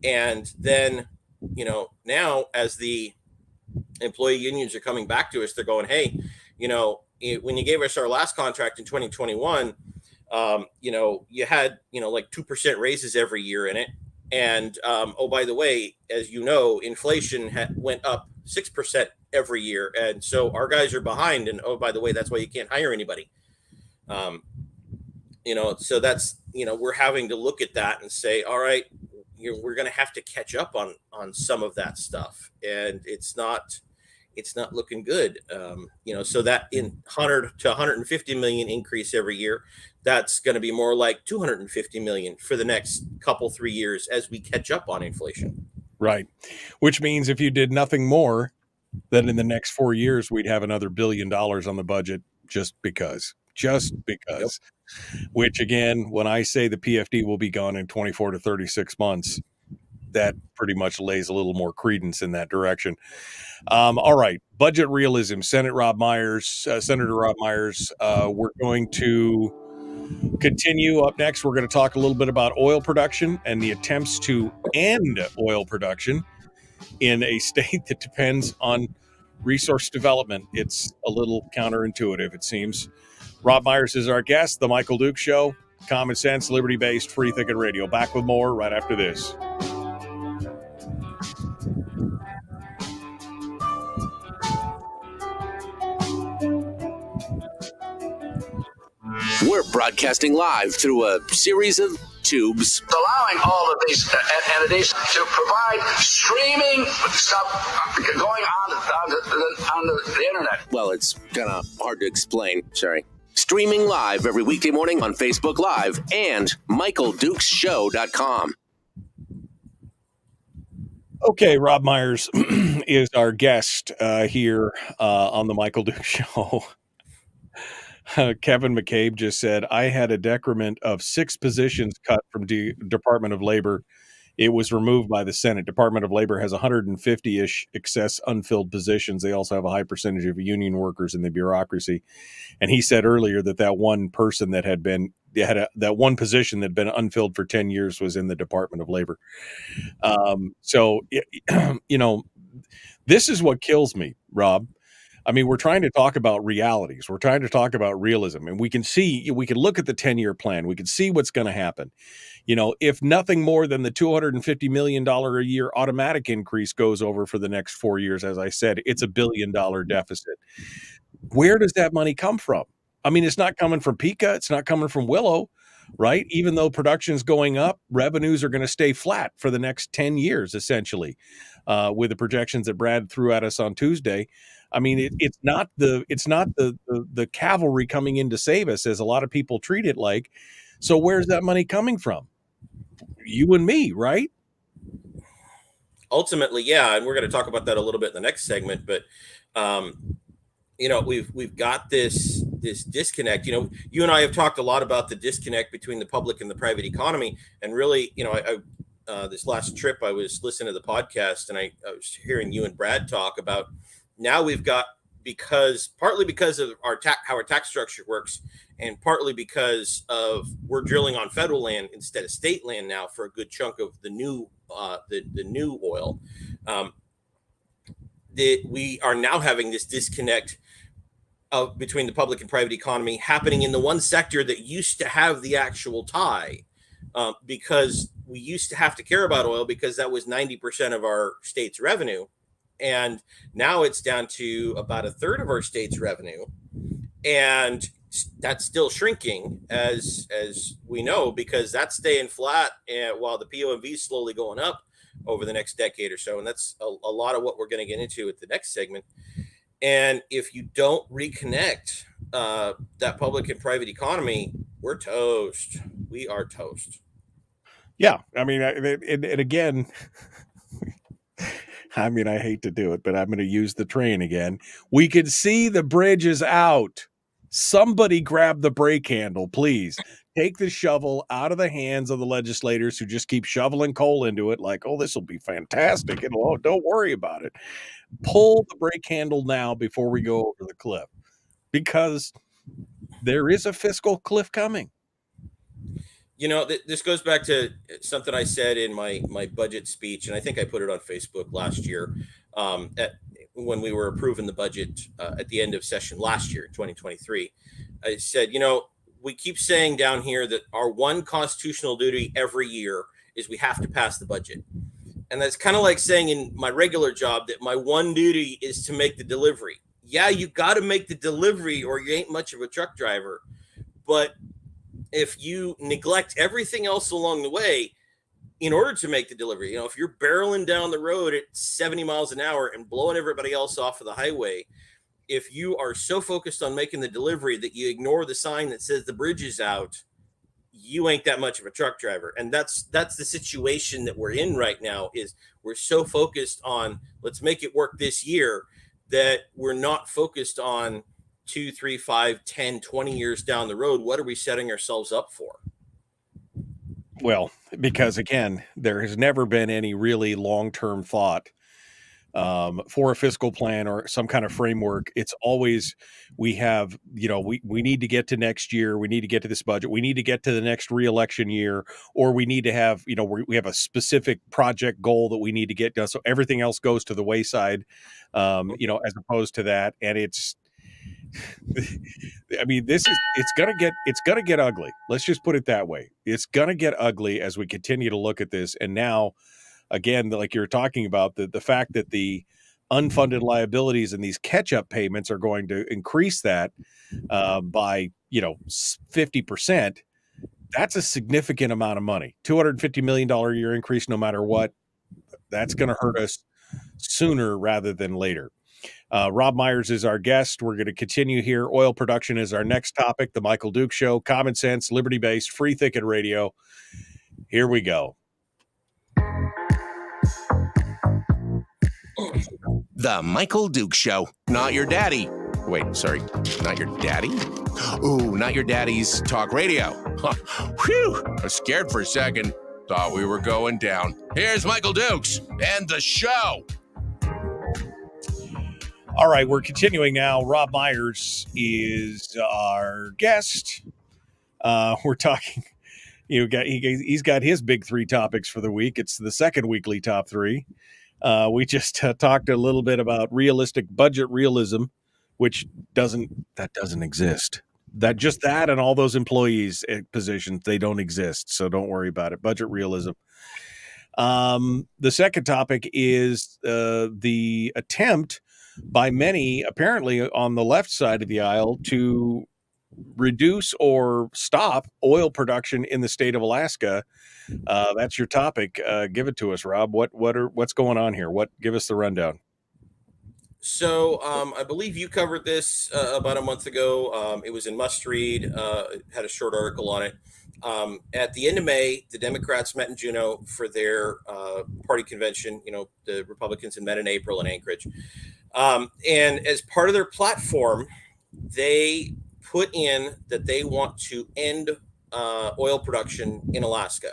Speaker 10: And then, now as the employee unions are coming back to us, they're going, hey, when you gave us our last contract in 2021, you had, like 2% raises every year in it. And, oh, by the way, as you know, inflation went up 6% every year. And so our guys are behind. And, oh, by the way, that's why you can't hire anybody. So that's, we're having to look at that and say, all right, we're going to have to catch up on some of that stuff. And it's not looking good. So that in 100 to 150 million increase every year, that's going to be more like 250 million for the next 3 years as we catch up on inflation.
Speaker 7: Right. Which means if you did nothing more, then in the next 4 years, we'd have another $1 billion on the budget just because. Yep. Which again, when I say the PFD will be gone in 24 to 36 months, that pretty much lays a little more credence in that direction. All right. Budget realism. Senator Robb Myers. We're going to continue. Up next, we're going to talk a little bit about oil production and the attempts to end oil production in a state that depends on resource development. It's a little counterintuitive, it seems. Robb Myers is our guest. The Michael Dukes Show. Common sense, liberty-based, free thinking radio. Back with more right after this.
Speaker 1: We're broadcasting live through a series of tubes,
Speaker 6: Allowing all of these entities to provide streaming stuff going on the internet.
Speaker 1: well, it's kind of hard to explain. Sorry. Streaming live every weekday morning on Facebook Live and MichaelDukesShow.com.
Speaker 7: Okay, Robb Myers is our guest here on the Michael Dukes Show. Kevin McCabe just said, I had a decrement of 6 positions cut from Department of Labor. It was removed by the Senate. Department of Labor has 150-ish excess unfilled positions. They also have a high percentage of union workers in the bureaucracy. And he said earlier that one person that that one position that had been unfilled for 10 years was in the Department of Labor. This is what kills me, Rob. I mean, we're trying to talk about realities. We're trying to talk about realism, and we can look at the 10-year plan. We can see what's going to happen. If nothing more than the $250 million a year automatic increase goes over for the next 4 years, as I said, it's $1 billion deficit. Where does that money come from? I mean, it's not coming from Pica. It's not coming from Willow, right? Even though production's going up, revenues are going to stay flat for the next 10 years, essentially, with the projections that Brad threw at us on Tuesday. I mean, it's not the cavalry coming in to save us, as a lot of people treat it like. So where's that money coming from? You and me, right?
Speaker 10: Ultimately, yeah, and we're going to talk about that a little bit in the next segment. But we've got this disconnect. You and I have talked a lot about the disconnect between the public and the private economy. And really, I this last trip I was listening to the podcast, and I was hearing you and Brad talk about. Now we've got, partly because of how our tax structure works, and partly because of we're drilling on federal land instead of state land now for a good chunk of the new oil. We are now having this disconnect between the public and private economy happening in the one sector that used to have the actual tie, because we used to have to care about oil because that was 90% of our state's revenue. And now it's down to about a third of our state's revenue. And that's still shrinking, as we know, because that's staying flat while the POMV is slowly going up over the next decade or so. And that's a lot of what we're going to get into at the next segment. And if you don't reconnect that public and private economy, we're toast. We are toast.
Speaker 7: Yeah. I mean, and again... I mean, I hate to do it, but I'm going to use the train again. We can see the bridge is out. Somebody grab the brake handle, please. Take the shovel out of the hands of the legislators who just keep shoveling coal into it like, oh, this will be fantastic. And oh, don't worry about it. Pull the brake handle now before we go over the cliff, because there is a fiscal cliff coming.
Speaker 10: This goes back to something I said in my budget speech, and I think I put it on Facebook last year. when we were approving the budget at the end of session last year, 2023. I said, we keep saying down here that our one constitutional duty every year is we have to pass the budget. And that's kind of like saying in my regular job that my one duty is to make the delivery. Yeah, you got to make the delivery or you ain't much of a truck driver. But if you neglect everything else along the way, in order to make the delivery, if you're barreling down the road at 70 miles an hour and blowing everybody else off of the highway, if you are so focused on making the delivery that you ignore the sign that says the bridge is out, you ain't that much of a truck driver. And that's the situation that we're in right now, is we're so focused on let's make it work this year that we're not focused on 2, 3, 5, 10, 20 years down the road. What are we setting ourselves up for?
Speaker 7: Well, because again, there has never been any really long-term thought for a fiscal plan or some kind of framework. It's always, we have, we need to get to next year. We need to get to this budget. We need to get to the next reelection year, or we need to have, we have a specific project goal that we need to get done. So everything else goes to the wayside, as opposed to that. And it's, I mean, it's going to get ugly. Let's just put it that way. It's going to get ugly as we continue to look at this. And now, again, like you're talking about, the fact that the unfunded liabilities and these catch-up payments are going to increase that by 50%. That's a significant amount of money. $250 million a year increase, no matter what. That's going to hurt us sooner rather than later. Robb Myers is our guest. We're going to continue here. Oil production is our next topic. The Michael Duke Show, common sense, liberty-based, free thinking radio. Here we go.
Speaker 9: The Michael Duke Show. Not your daddy. Wait, sorry. Not your daddy? Ooh, not your daddy's talk radio. Whew. I was scared for a second. Thought we were going down. Here's Michael Dukes and the show.
Speaker 7: All right, we're continuing now. Robb Myers is our guest. We're talking, he's got his big three topics for the week. It's the second weekly top three. We just talked a little bit about realistic budget realism, which doesn't exist. That and all those employees positions, they don't exist. So don't worry about it. Budget realism. The second topic is the attempt by many, apparently on the left side of the aisle, to reduce or stop oil production in the state of Alaska. That's your topic. Give it to us, Rob. What's going on here? Give us the rundown.
Speaker 10: So I believe you covered this about a month ago. It was in Must Read. It had a short article on it. At the end of May, the Democrats met in Juneau for their party convention. The Republicans had met in April in Anchorage. And as part of their platform, they put in that they want to end oil production in Alaska.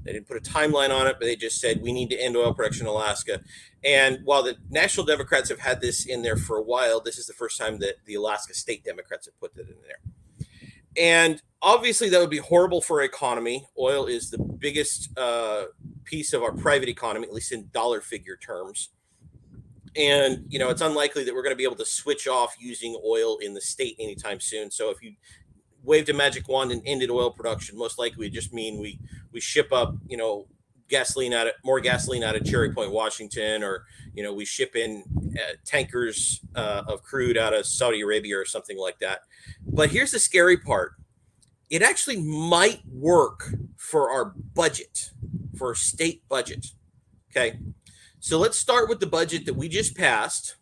Speaker 10: They didn't put a timeline on it, but they just said, we need to end oil production in Alaska. And while the National Democrats have had this in there for a while, this is the first time that the Alaska State Democrats have put it in there. And obviously that would be horrible for our economy. Oil is the biggest piece of our private economy, at least in dollar figure terms. And, it's unlikely that we're going to be able to switch off using oil in the state anytime soon. So if you waved a magic wand and ended oil production, most likely would just mean we ship up, more gasoline out of Cherry Point, Washington, or, we ship in tankers of crude out of Saudi Arabia or something like that. But here's the scary part. It actually might work for our budget, for our state budget. Okay. So let's start with the budget that we just passed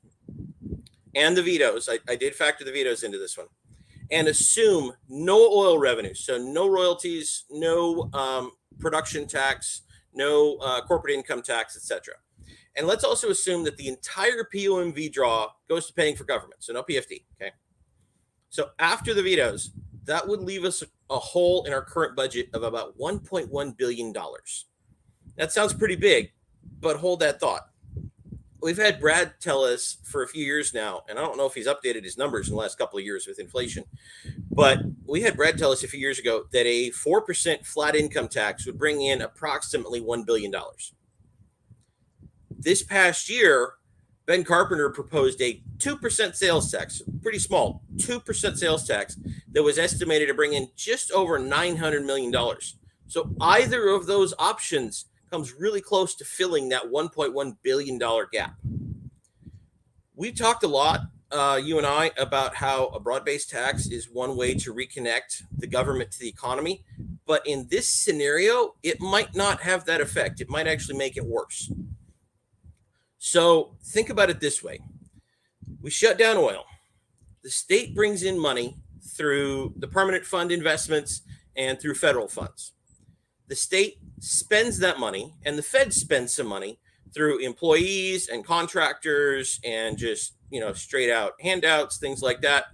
Speaker 10: and the vetoes. I did factor the vetoes into this one, and assume no oil revenue. So no royalties, no production tax, no corporate income tax, etc. And let's also assume that the entire POMV draw goes to paying for government. So no PFD. Okay. So after the vetoes, that would leave us a hole in our current budget of about $1.1 billion. That sounds pretty big. But hold that thought. We've had Brad tell us for a few years now, and I don't know if he's updated his numbers in the last couple of years with inflation, but we had Brad tell us a few years ago that a 4% flat income tax would bring in approximately $1 billion. This past year, Ben Carpenter proposed a 2% sales tax, pretty small, 2% sales tax that was estimated to bring in just over $900 million. So either of those options comes really close to filling that $1.1 billion gap. We've talked a lot, you and I, about how a broad-based tax is one way to reconnect the government to the economy. But in this scenario, it might not have that effect. It might actually make it worse. So think about it this way. We shut down oil. The state brings in money through the permanent fund investments and through federal funds. The state spends that money, and the Fed spends some money through employees and contractors and just, straight out handouts, things like that.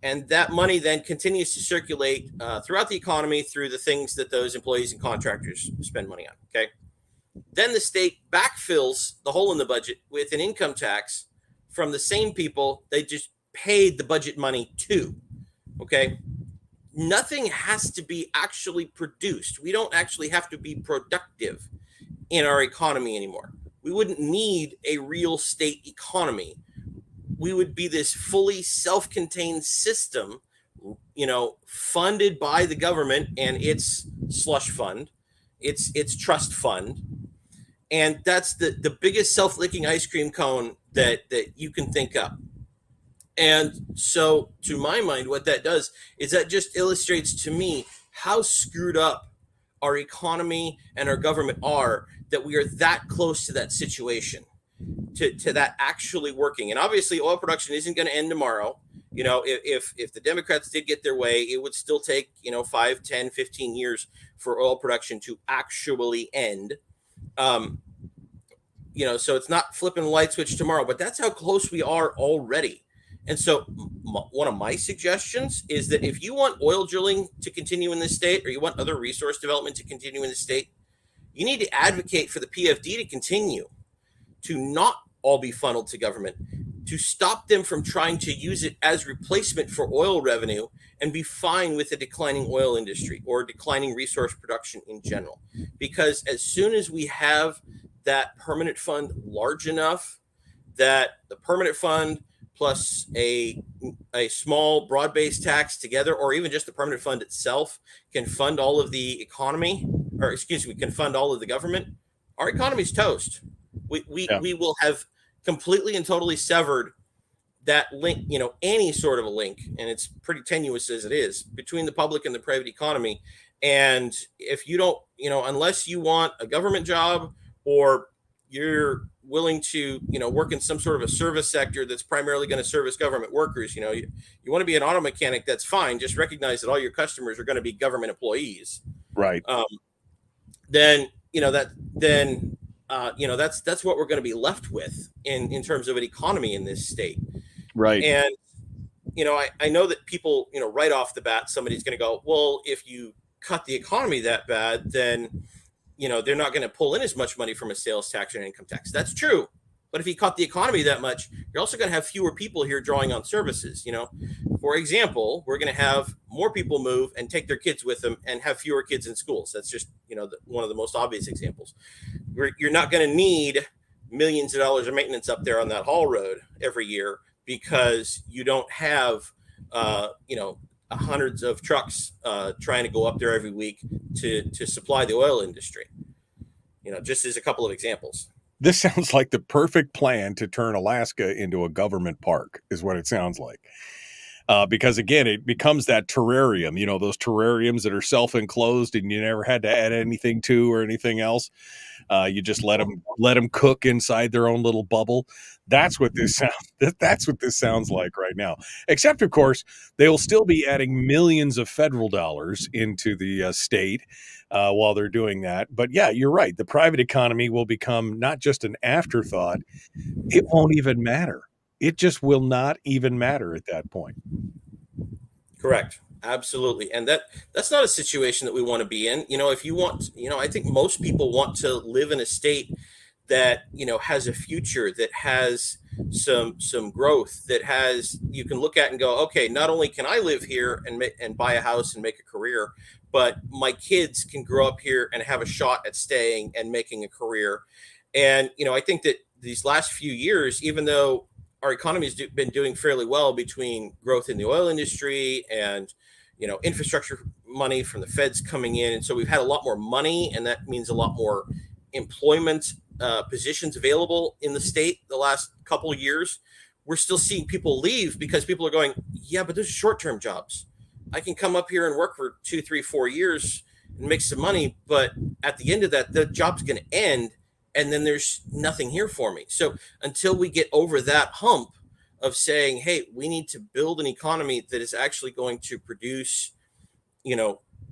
Speaker 10: And that money then continues to circulate throughout the economy through the things that those employees and contractors spend money on. Okay. Then the state backfills the hole in the budget with an income tax from the same people they just paid the budget money to. Okay. Nothing has to be actually produced. We don't actually have to be productive in our economy anymore. We wouldn't need a real state economy. We would be this fully self-contained system, funded by the government and its slush fund, its trust fund. And that's the biggest self-licking ice cream cone that you can think of. And so, to my mind, what that does is that just illustrates to me how screwed up our economy and our government are, that we are that close to that situation, to that actually working. And obviously, oil production isn't going to end tomorrow. If the Democrats did get their way, it would still take, 5, 10, 15 years for oil production to actually end. So it's not flipping the light switch tomorrow, but that's how close we are already. And so one of my suggestions is that if you want oil drilling to continue in this state, or you want other resource development to continue in the state, you need to advocate for the PFD to continue, to not all be funneled to government, to stop them from trying to use it as replacement for oil revenue and be fine with the declining oil industry or declining resource production in general. Because as soon as we have that permanent fund large enough that the permanent fund plus a small broad-based tax together, or even just the permanent fund itself, can fund all of the economy, can fund all of the government, our economy's toast. We will have completely and totally severed that link, any sort of a link, and it's pretty tenuous as it is, between the public and the private economy. And if you don't, unless you want a government job, or you're willing to, work in some sort of a service sector that's primarily going to service government workers, you want to be an auto mechanic, that's fine. Just recognize that all your customers are going to be government employees.
Speaker 7: Right.
Speaker 10: Then that's what we're going to be left with in terms of an economy in this state.
Speaker 7: Right.
Speaker 10: And, I know that people, right off the bat, somebody's going to go, well, if you cut the economy that bad, then, they're not going to pull in as much money from a sales tax or an income tax. That's true. But if you cut the economy that much, you're also going to have fewer people here drawing on services. For example, we're going to have more people move and take their kids with them and have fewer kids in schools. That's just, one of the most obvious examples. You're not going to need millions of dollars of maintenance up there on that haul road every year, because you don't have, hundreds of trucks trying to go up there every week to supply the oil industry. Just as a couple of examples.
Speaker 7: This sounds like the perfect plan to turn Alaska into a government park, is what it sounds like. Because again, it becomes that terrarium, those terrariums that are self-enclosed and you never had to add anything to or anything else. You just let them cook inside their own little bubble. That's what this sounds like right now. Except, of course, they will still be adding millions of federal dollars into the state while they're doing that. But yeah, you're right. The private economy will become not just an afterthought. It won't even matter. It just will not even matter at that point.
Speaker 10: Correct. Absolutely. And that's not a situation that we want to be in. If you want, I think most people want to live in a state that, has a future, that has some growth, that has, you can look at and go, okay, not only can I live here and buy a house and make a career, but my kids can grow up here and have a shot at staying and making a career. And, I think that these last few years, even though our economy has been doing fairly well between growth in the oil industry and, infrastructure money from the feds coming in. And so we've had a lot more money, and that means a lot more employment positions available in the state the last couple of years. We're still seeing people leave because people are going, yeah, but those are short-term jobs. I can come up here and work for 2, 3, 4 years and make some money, but at the end of that, the job's going to end, and then there's nothing here for me. So until we get over that hump of saying, hey, we need to build an economy that is actually going to produce,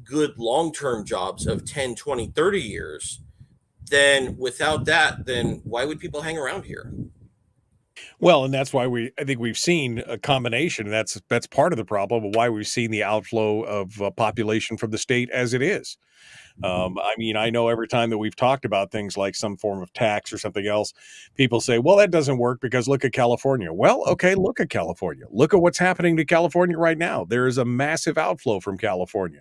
Speaker 10: good long-term jobs of 10, 20, 30 years, then without that, then why would people hang around here?
Speaker 7: Well, and that's why I think we've seen a combination. That's part of the problem of why we've seen the outflow of population from the state as it is. I know every time that we've talked about things like some form of tax or something else, people say, well, that doesn't work because look at California. Well, okay, look at California. Look at what's happening to California right now. There is a massive outflow from California.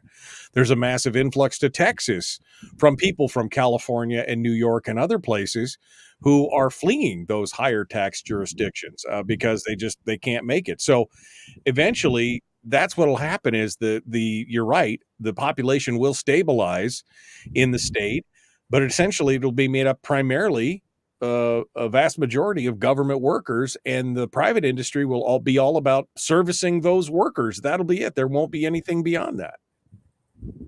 Speaker 7: There's a massive influx to Texas from people from California and New York and other places who are fleeing those higher tax jurisdictions because they can't make it. So eventually, that's what'll happen is you're right, the population will stabilize in the state, but essentially it'll be made up primarily a vast majority of government workers, and the private industry will all about servicing those workers. That'll be it. There won't be anything beyond that.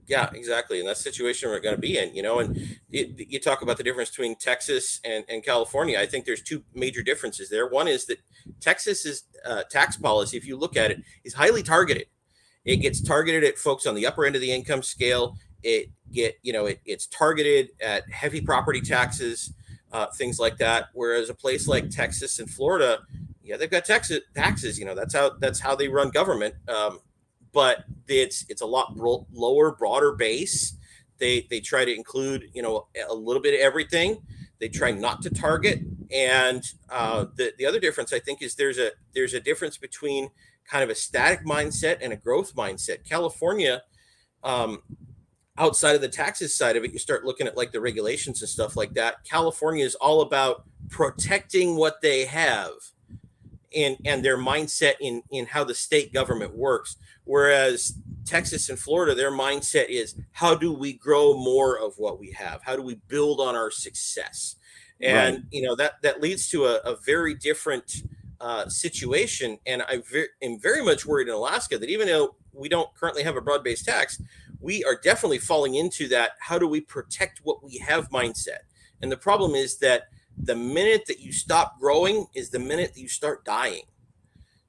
Speaker 10: Yeah, exactly. And that's the situation we're going to be in, and you talk about the difference between Texas and California. I think there's two major differences there. One is that Texas's tax policy, if you look at it, is highly targeted. It gets targeted at folks on the upper end of the income scale. It's targeted at heavy property taxes, things like that. Whereas a place like Texas and Florida, yeah, they've got taxes. That's how they run government. But it's a lot lower, broader base. They try to include, a little bit of everything. They try not to target. And the other difference, I think, is there's a difference between kind of a static mindset and a growth mindset. California, outside of the taxes side of it, you start looking at like the regulations and stuff like that. California is all about protecting what they have and their mindset in how the state government works. Whereas Texas and Florida, their mindset is, how do we grow more of what we have? How do we build on our success? And, right. That leads to a very different situation. And I am very much worried in Alaska that even though we don't currently have a broad-based tax, we are definitely falling into that, how do we protect what we have mindset? And the problem is that the minute that you stop growing is the minute that you start dying.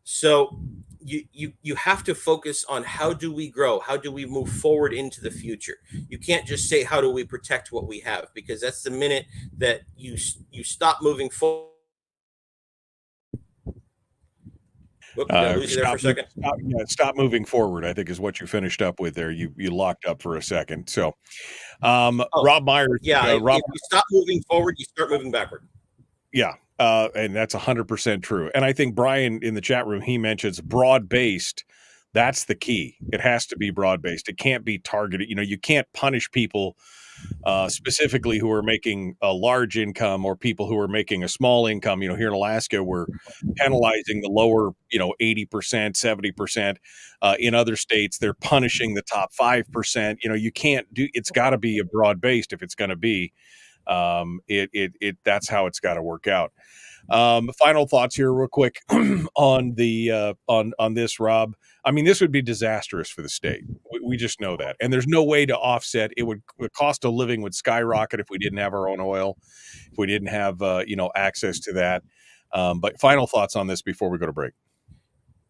Speaker 10: So you have to focus on, how do we grow? How do we move forward into the future? You can't just say, how do we protect what we have? Because that's the minute that you stop moving forward. Whoop, did I lose you there for a second?
Speaker 7: Stop moving forward, I think, is what you finished up with there. You locked up for a second. So, Robb Myers.
Speaker 10: Yeah, if you stop moving forward, you start moving backward.
Speaker 7: Yeah, and that's 100% true. And I think Brian in the chat room, he mentions broad-based. That's the key. It has to be broad-based. It can't be targeted. You can't punish people specifically who are making a large income or people who are making a small income. Here in Alaska, we're penalizing the lower, 80%, 70%. In other states, they're punishing the top 5%. You can't do, it's got to be a broad-based if it's going to be. That's how it's got to work out. Final thoughts here real quick on the on this, Rob. I mean, this would be disastrous for the state. We just know that. And there's no way to offset. It would, the cost of living would skyrocket if we didn't have our own oil, if we didn't have access to that. But final thoughts on this before we go to break.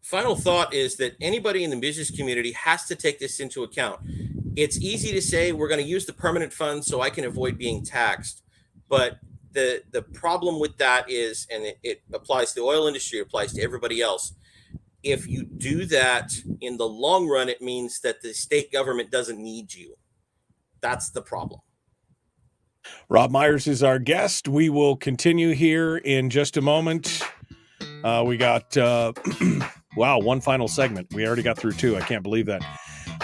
Speaker 10: Final thought is that anybody in the business community has to take this into account. It's easy to say we're going to use the permanent fund so I can avoid being taxed. But the problem with that is, and it applies to the oil industry, it applies to everybody else. If you do that in the long run, it means that the state government doesn't need you. That's the problem.
Speaker 7: Robb Myers is our guest. We will continue here in just a moment. We got, wow, one final segment. We already got through two. I can't believe that.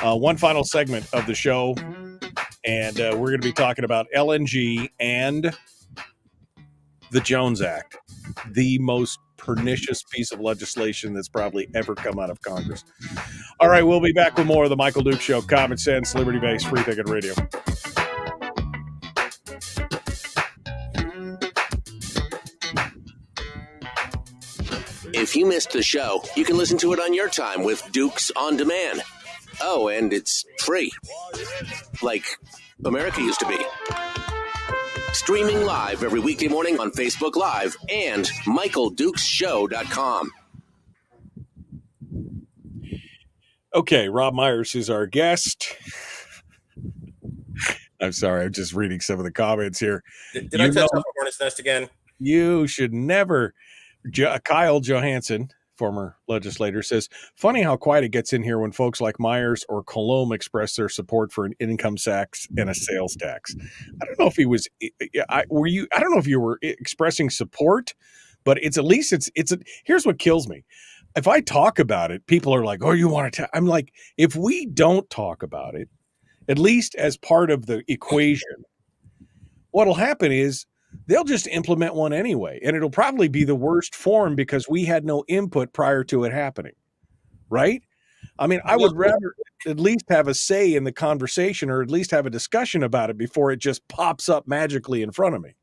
Speaker 7: One final segment of the show. And we're going to be talking about LNG and the Jones Act, the most pernicious piece of legislation that's probably ever come out of Congress. All right, we'll be back with more of the Michael Duke Show. Common sense, liberty-based, free thinking radio.
Speaker 1: If you missed the show, you can listen to it on your time with Dukes On Demand. Oh, and it's free. Like America used to be. Streaming live every weekday morning on Facebook Live and MichaelDukesShow.com.
Speaker 7: Okay, Robb Myers is our guest. I'm sorry, I'm just reading some of the comments here.
Speaker 10: Did I touch off a hornet's nest again?
Speaker 7: You should never. Kyle Johansson, former legislator, says, funny how quiet it gets in here when folks like Myers or Colomb express their support for an income tax and a sales tax. I don't know if he was, I don't know if you were expressing support, but it's at least here's what kills me. If I talk about it, people are like, oh, you want to, I'm like, if we don't talk about it, at least as part of the equation, what'll happen is they'll just implement one anyway, and it'll probably be the worst form because we had no input prior to it happening, right? I mean, I would rather at least have a say in the conversation or at least have a discussion about it before it just pops up magically in front of me.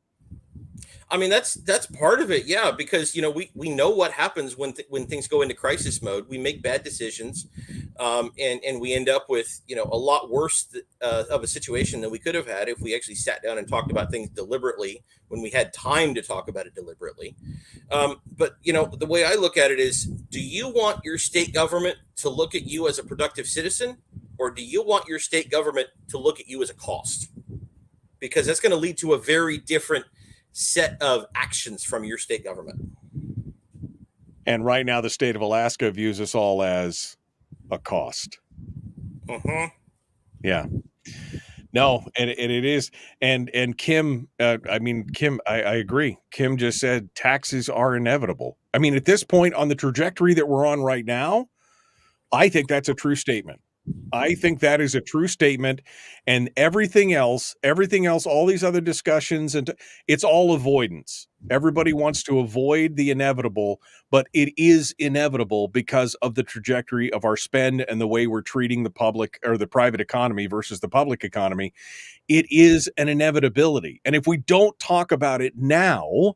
Speaker 10: I mean, that's part of it, yeah, because we know what happens when things go into crisis mode. We make bad decisions, and we end up with a lot worse of a situation than we could have had if we actually sat down and talked about things deliberately when we had time to talk about it deliberately. But the way I look at it is, do you want your state government to look at you as a productive citizen, or do you want your state government to look at you as a cost? Because that's going to lead to a very different set of actions from your state government.
Speaker 7: And right now, the state of Alaska views us all as a cost.
Speaker 10: Mm-hmm.
Speaker 7: Yeah. No, and it is. And Kim, Kim, I agree. Kim just said taxes are inevitable. I mean, at this point on the trajectory that we're on right now, I think that's a true statement. I think that is a true statement, and everything else, all these other discussions, and it's all avoidance. Everybody wants to avoid the inevitable, but it is inevitable because of the trajectory of our spend and the way we're treating the public or the private economy versus the public economy. It is an inevitability. And if we don't talk about it now,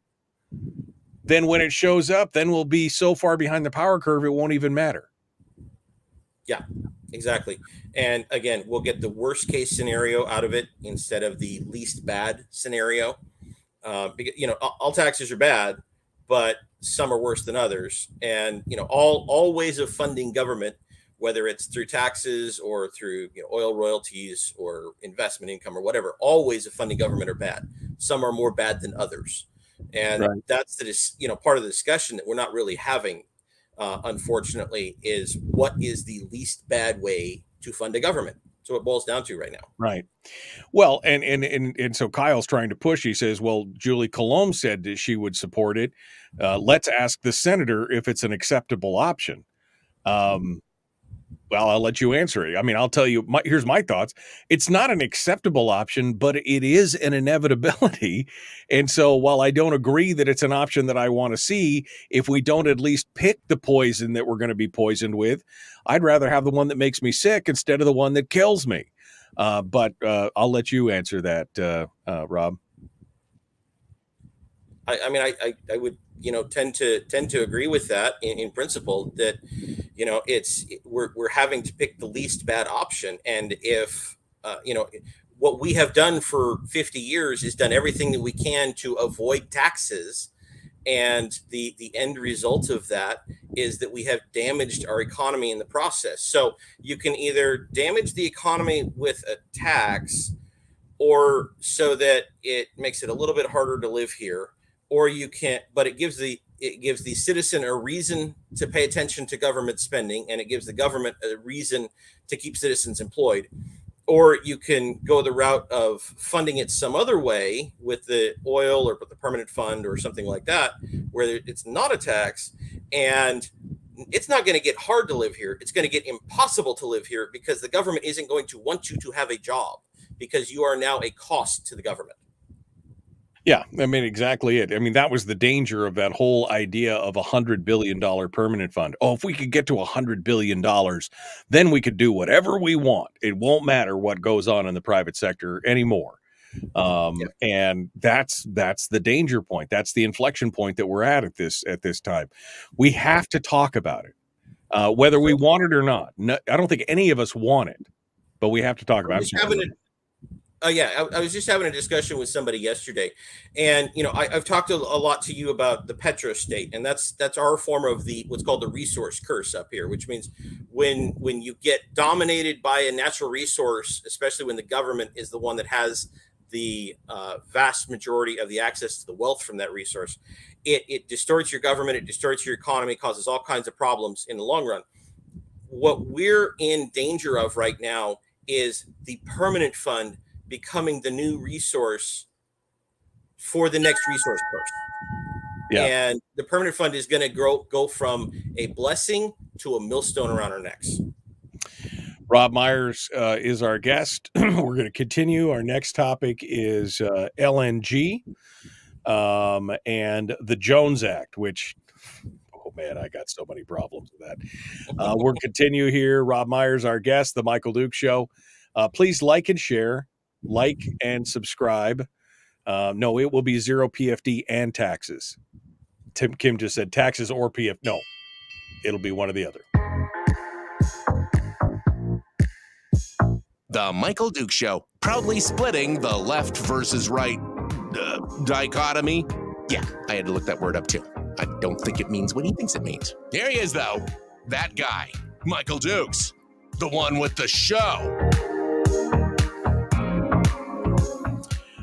Speaker 7: then when it shows up, then we'll be so far behind the power curve, it won't even matter.
Speaker 10: Yeah. Exactly. And again, we'll get the worst case scenario out of it instead of the least bad scenario. Because, all taxes are bad, but some are worse than others. And, all ways of funding government, whether it's through taxes or through oil royalties or investment income or whatever, all ways of funding government are bad. Some are more bad than others. And
Speaker 7: right.
Speaker 10: That's part of the discussion that we're not really having. Unfortunately, is what is the least bad way to fund a government. So it boils down to right now.
Speaker 7: Right. Well, and so Kyle's trying to push. He says, well, Julie Colomb said that she would support it. Let's ask the senator if it's an acceptable option. Well, I'll let you answer it. I mean, I'll tell you, here's my thoughts. It's not an acceptable option, but it is an inevitability. And so while I don't agree that it's an option that I want to see, if we don't at least pick the poison that we're going to be poisoned with, I'd rather have the one that makes me sick instead of the one that kills me. But I'll let you answer that, Rob.
Speaker 10: I would tend to agree with that in principle, that we're having to pick the least bad option. And if what we have done for 50 years is done everything that we can to avoid taxes, and the end result of that is that we have damaged our economy in the process. So you can either damage the economy with a tax, or so that it makes it a little bit harder to live here, or you can't, but it gives the citizen a reason to pay attention to government spending, and it gives the government a reason to keep citizens employed. Or you can go the route of funding it some other way with the oil or with the permanent fund or something like that, where it's not a tax, and it's not going to get hard to live here. It's going to get impossible to live here because the government isn't going to want you to have a job, because you are now a cost to the government.
Speaker 7: Yeah, I mean, exactly it. I mean, that was the danger of that whole idea of $100 billion permanent fund. Oh, if we could get to $100 billion, then we could do whatever we want. It won't matter what goes on in the private sector anymore. And that's the danger point. That's the inflection point that we're at this time. We have to talk about it, whether we want it or not. No, I don't think any of us want it, but we have to talk about it.
Speaker 10: I was just having a discussion with somebody yesterday, and I've talked a lot to you about the petrostate, and that's our form of what's called the resource curse up here, which means when you get dominated by a natural resource, especially when the government is the one that has the vast majority of the access to the wealth from that resource, it distorts your government, it distorts your economy, causes all kinds of problems in the long run. What we're in danger of right now is the permanent fund becoming the new resource for the next resource burst. Yeah. And the permanent fund is going to go from a blessing to a millstone around our necks.
Speaker 7: Robb Myers is our guest. We're going to continue. Our next topic is LNG and the Jones Act, which, oh man, I got so many problems with that. We'll continue here. Robb Myers, our guest, The Michael Duke Show. Please like and share. Like and subscribe. No, it will be 0 PFD and taxes. Tim Kim just said taxes or PF. No, it'll be one or the other.
Speaker 9: The Michael Duke Show, proudly splitting the left versus right dichotomy. Yeah, I had to look that word up too. I don't think it means what he thinks it means. Here he is, though. That guy, Michael Dukes, the one with the show.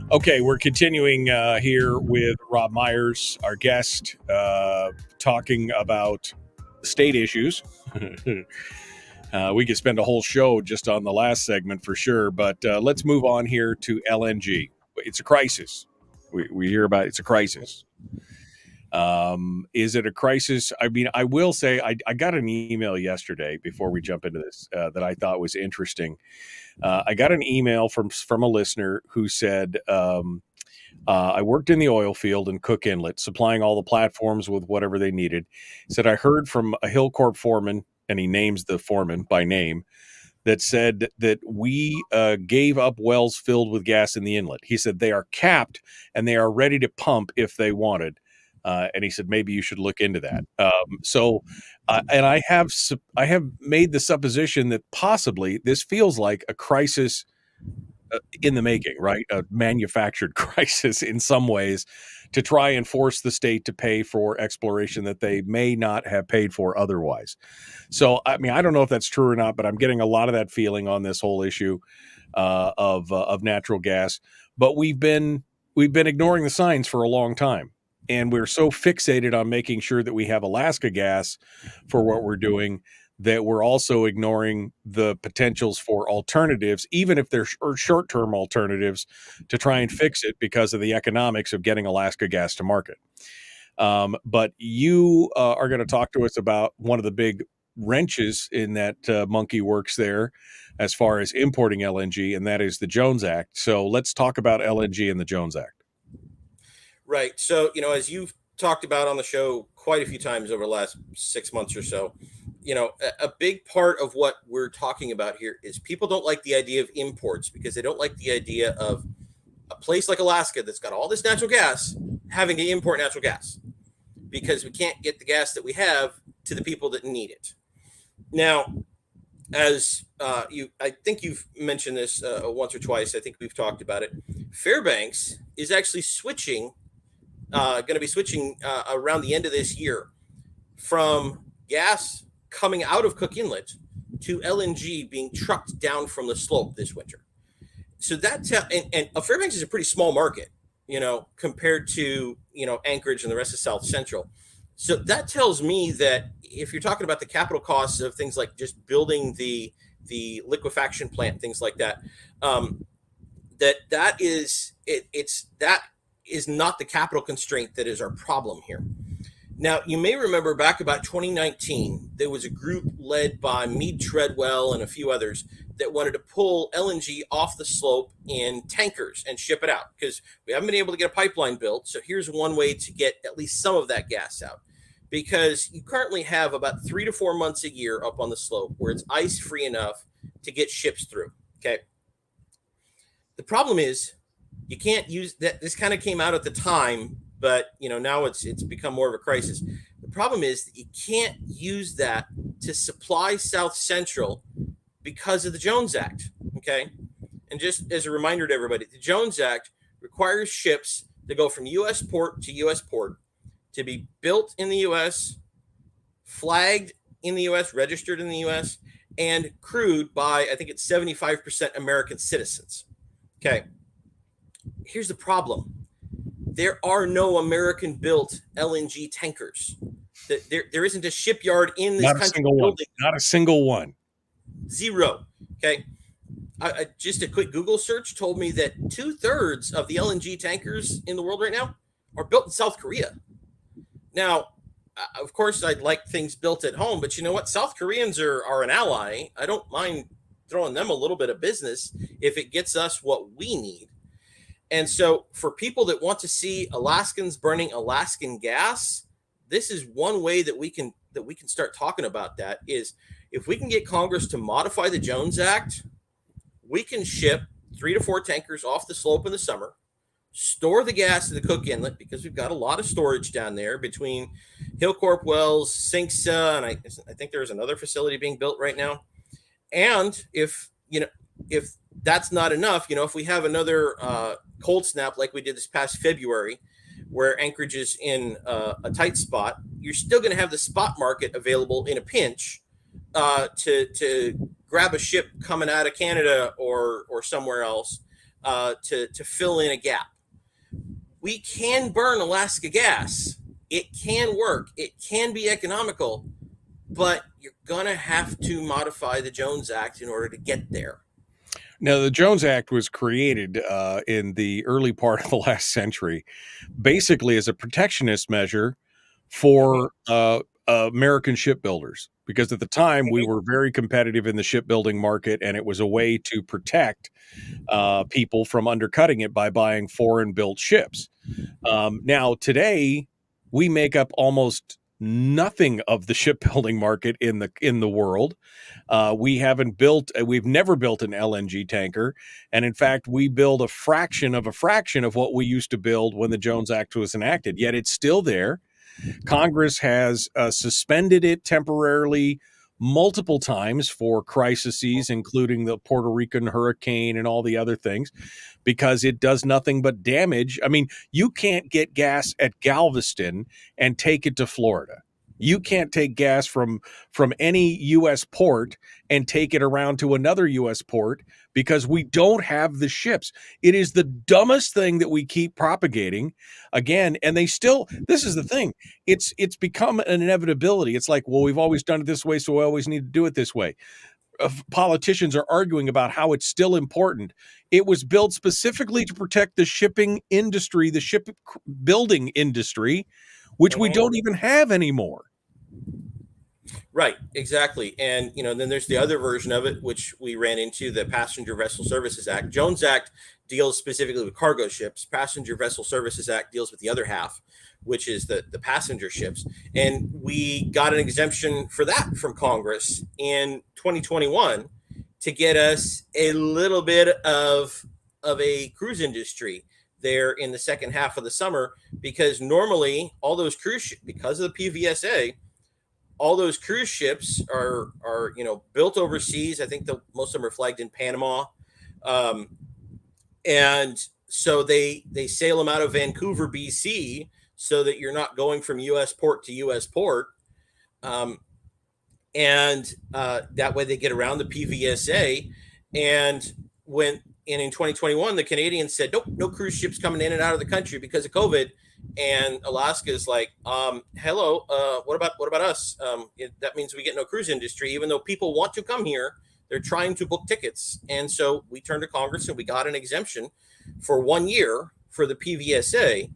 Speaker 7: Okay, we're continuing here with Robb Myers, our guest, talking about state issues. We could spend a whole show just on the last segment for sure, but let's move on here to LNG. It's a crisis. We hear about it's a crisis. Is it a crisis? I mean, I will say I got an email yesterday before we jump into this that I thought was interesting. I got an email from a listener who said, I worked in the oil field in Cook Inlet, supplying all the platforms with whatever they needed. He said, I heard from a Hillcorp foreman, and he names the foreman by name, that said that we gave up wells filled with gas in the inlet. He said they are capped and they are ready to pump if they wanted. And he said, maybe you should look into that. And I have made the supposition that possibly this feels like a crisis in the making, right? A manufactured crisis in some ways to try and force the state to pay for exploration that they may not have paid for otherwise. So, I mean, I don't know if that's true or not, but I'm getting a lot of that feeling on this whole issue of natural gas. But we've been ignoring the signs for a long time. And we're so fixated on making sure that we have Alaska gas for what we're doing that we're also ignoring the potentials for alternatives, even if they're short-term alternatives, to try and fix it because of the economics of getting Alaska gas to market. But you are going to talk to us about one of the big wrenches in that monkey works there as far as importing LNG, and that is the Jones Act. So let's talk about LNG and the Jones Act.
Speaker 10: Right. So, as you've talked about on the show quite a few times over the last 6 months or so, a big part of what we're talking about here is people don't like the idea of imports because they don't like the idea of a place like Alaska that's got all this natural gas having to import natural gas because we can't get the gas that we have to the people that need it. Now, as I think you've mentioned this once or twice. I think we've talked about it. Fairbanks is actually going to be switching around the end of this year from gas coming out of Cook Inlet to LNG being trucked down from the slope this winter. So that and Fairbanks is a pretty small market, compared to Anchorage and the rest of South Central. So that tells me that if you're talking about the capital costs of things like just building the liquefaction plant, things like that, that is not the capital constraint that is our problem here. Now, you may remember back about 2019, there was a group led by Meade Treadwell and a few others that wanted to pull LNG off the slope in tankers and ship it out because we haven't been able to get a pipeline built. So here's one way to get at least some of that gas out, because you currently have about 3 to 4 months a year up on the slope where it's ice free enough to get ships through. Okay. The problem is you can't use that. This kind of came out at the time, but now it's become more of a crisis. The problem is that you can't use that to supply South Central because of the Jones Act. Okay. And just as a reminder to everybody, the Jones Act requires ships to go from U.S. port to U.S. port to be built in the U.S., flagged in the U.S., registered in the U.S., and crewed by, I think it's 75% American citizens. Okay. Here's the problem. There are no American-built LNG tankers. There isn't a shipyard in this country.
Speaker 7: Not a single one.
Speaker 10: Zero. Okay. Just a quick Google search told me that 2/3 of the LNG tankers in the world right now are built in South Korea. Now, of course, I'd like things built at home, but you know what? South Koreans are an ally. I don't mind throwing them a little bit of business if it gets us what we need. And so for people that want to see Alaskans burning Alaskan gas, this is one way that we can start talking about that is if we can get Congress to modify the Jones Act, we can ship 3 to 4 tankers off the slope in the summer, store the gas in the Cook Inlet because we've got a lot of storage down there between Hillcorp Wells, Sinksa, and I think there's another facility being built right now. And if that's not enough, if we have another cold snap like we did this past February, where Anchorage is in a tight spot, you're still going to have the spot market available in a pinch to grab a ship coming out of Canada or somewhere else to fill in a gap. We can burn Alaska gas. It can work. It can be economical, but you're going to have to modify the Jones Act in order to get there.
Speaker 7: Now, the Jones Act was created in the early part of the last century, basically as a protectionist measure for American shipbuilders, because at the time we were very competitive in the shipbuilding market, and it was a way to protect people from undercutting it by buying foreign-built ships. Now, today, we make up almost nothing of the shipbuilding market in the world. We've never built an LNG tanker. And in fact, we build a fraction of what we used to build when the Jones Act was enacted, yet it's still there. Congress has suspended it temporarily multiple times for crises, including the Puerto Rican hurricane and all the other things, because it does nothing but damage. I mean, you can't get gas at Galveston and take it to Florida. You can't take gas from any U.S. port and take it around to another U.S. port because we don't have the ships. It is the dumbest thing that we keep propagating again. And this is the thing. It's become an inevitability. It's like, well, we've always done it this way, so we always need to do it this way. Politicians are arguing about how it's still important. It was built specifically to protect the shipping industry, the shipbuilding industry, which we don't even have anymore.
Speaker 10: Right, exactly. And, then there's the other version of it, which we ran into, the Passenger Vessel Services Act. Jones Act deals specifically with cargo ships. Passenger Vessel Services Act deals with the other half, which is the passenger ships. And we got an exemption for that from Congress in 2021 to get us a little bit of a cruise industry there in the second half of the summer, because normally all those cruise ships, because of the PVSA, all those cruise ships are built overseas. I think most of them are flagged in Panama. And so they sail them out of Vancouver, BC, so that you're not going from U.S. port to U.S. port. And that way they get around the PVSA. And in 2021, the Canadians said, nope, no cruise ships coming in and out of the country because of COVID. And Alaska is like, hello, what about us? That means we get no cruise industry, even though people want to come here. They're trying to book tickets. And so we turned to Congress and we got an exemption for 1 year for the PVSA.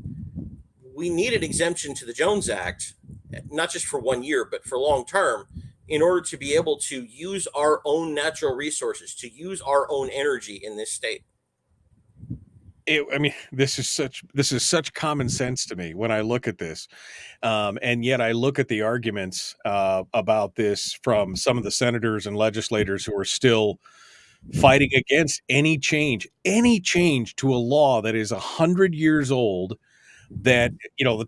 Speaker 10: We needed exemption to the Jones Act, not just for 1 year, but for long term, in order to be able to use our own natural resources, to use our own energy in this state.
Speaker 7: I mean, this is such common sense to me when I look at this, and yet I look at the arguments about this from some of the senators and legislators who are still fighting against any change to a law that is 100 years old. That the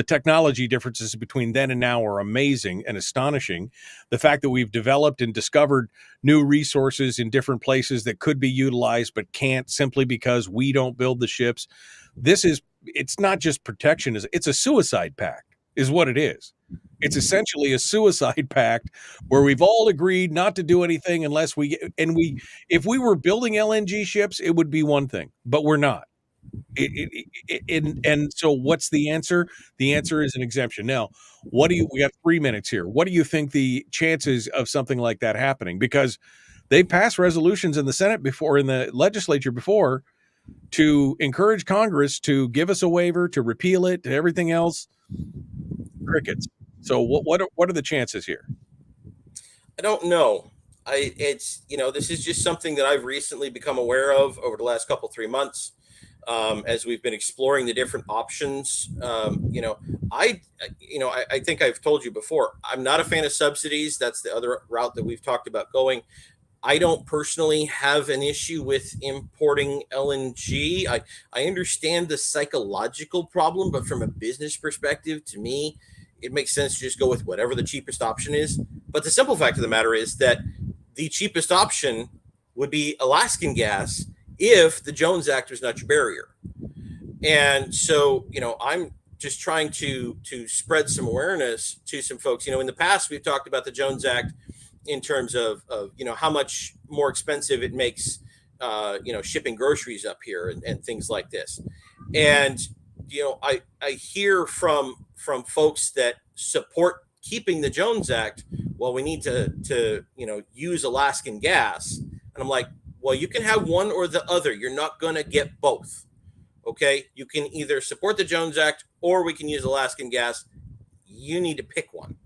Speaker 7: technology differences between then and now are amazing and astonishing. The fact that we've developed and discovered new resources in different places that could be utilized but can't, simply because we don't build the ships. It's not just protection, it's a suicide pact is what it is. It's essentially a suicide pact where we've all agreed not to do anything unless if we were building LNG ships, it would be one thing, but we're not. And so what's the answer? The answer is an exemption. Now, we got 3 minutes here. What do you think the chances of something like that happening? Because they've passed resolutions in the Senate before, in the legislature before, to encourage Congress to give us a waiver, to repeal it, to everything else. Crickets. So what are the chances here?
Speaker 10: I don't know. This is just something that I've recently become aware of over the last 3 months. As we've been exploring the different options. I think I've told you before, I'm not a fan of subsidies. That's the other route that we've talked about going. I don't personally have an issue with importing LNG. I understand the psychological problem, but from a business perspective, to me, it makes sense to just go with whatever the cheapest option is. But the simple fact of the matter is that the cheapest option would be Alaskan gas if the Jones Act was not your barrier. And so, I'm just trying to spread some awareness to some folks. In the past, we've talked about the Jones Act in terms of how much more expensive it makes, shipping groceries up here and things like this. And, I hear from folks that support keeping the Jones Act, well, we need to use Alaskan gas. And I'm like, well, you can have one or the other. You're not going to get both. Okay. You can either support the Jones Act or we can use Alaskan gas. You need to pick one.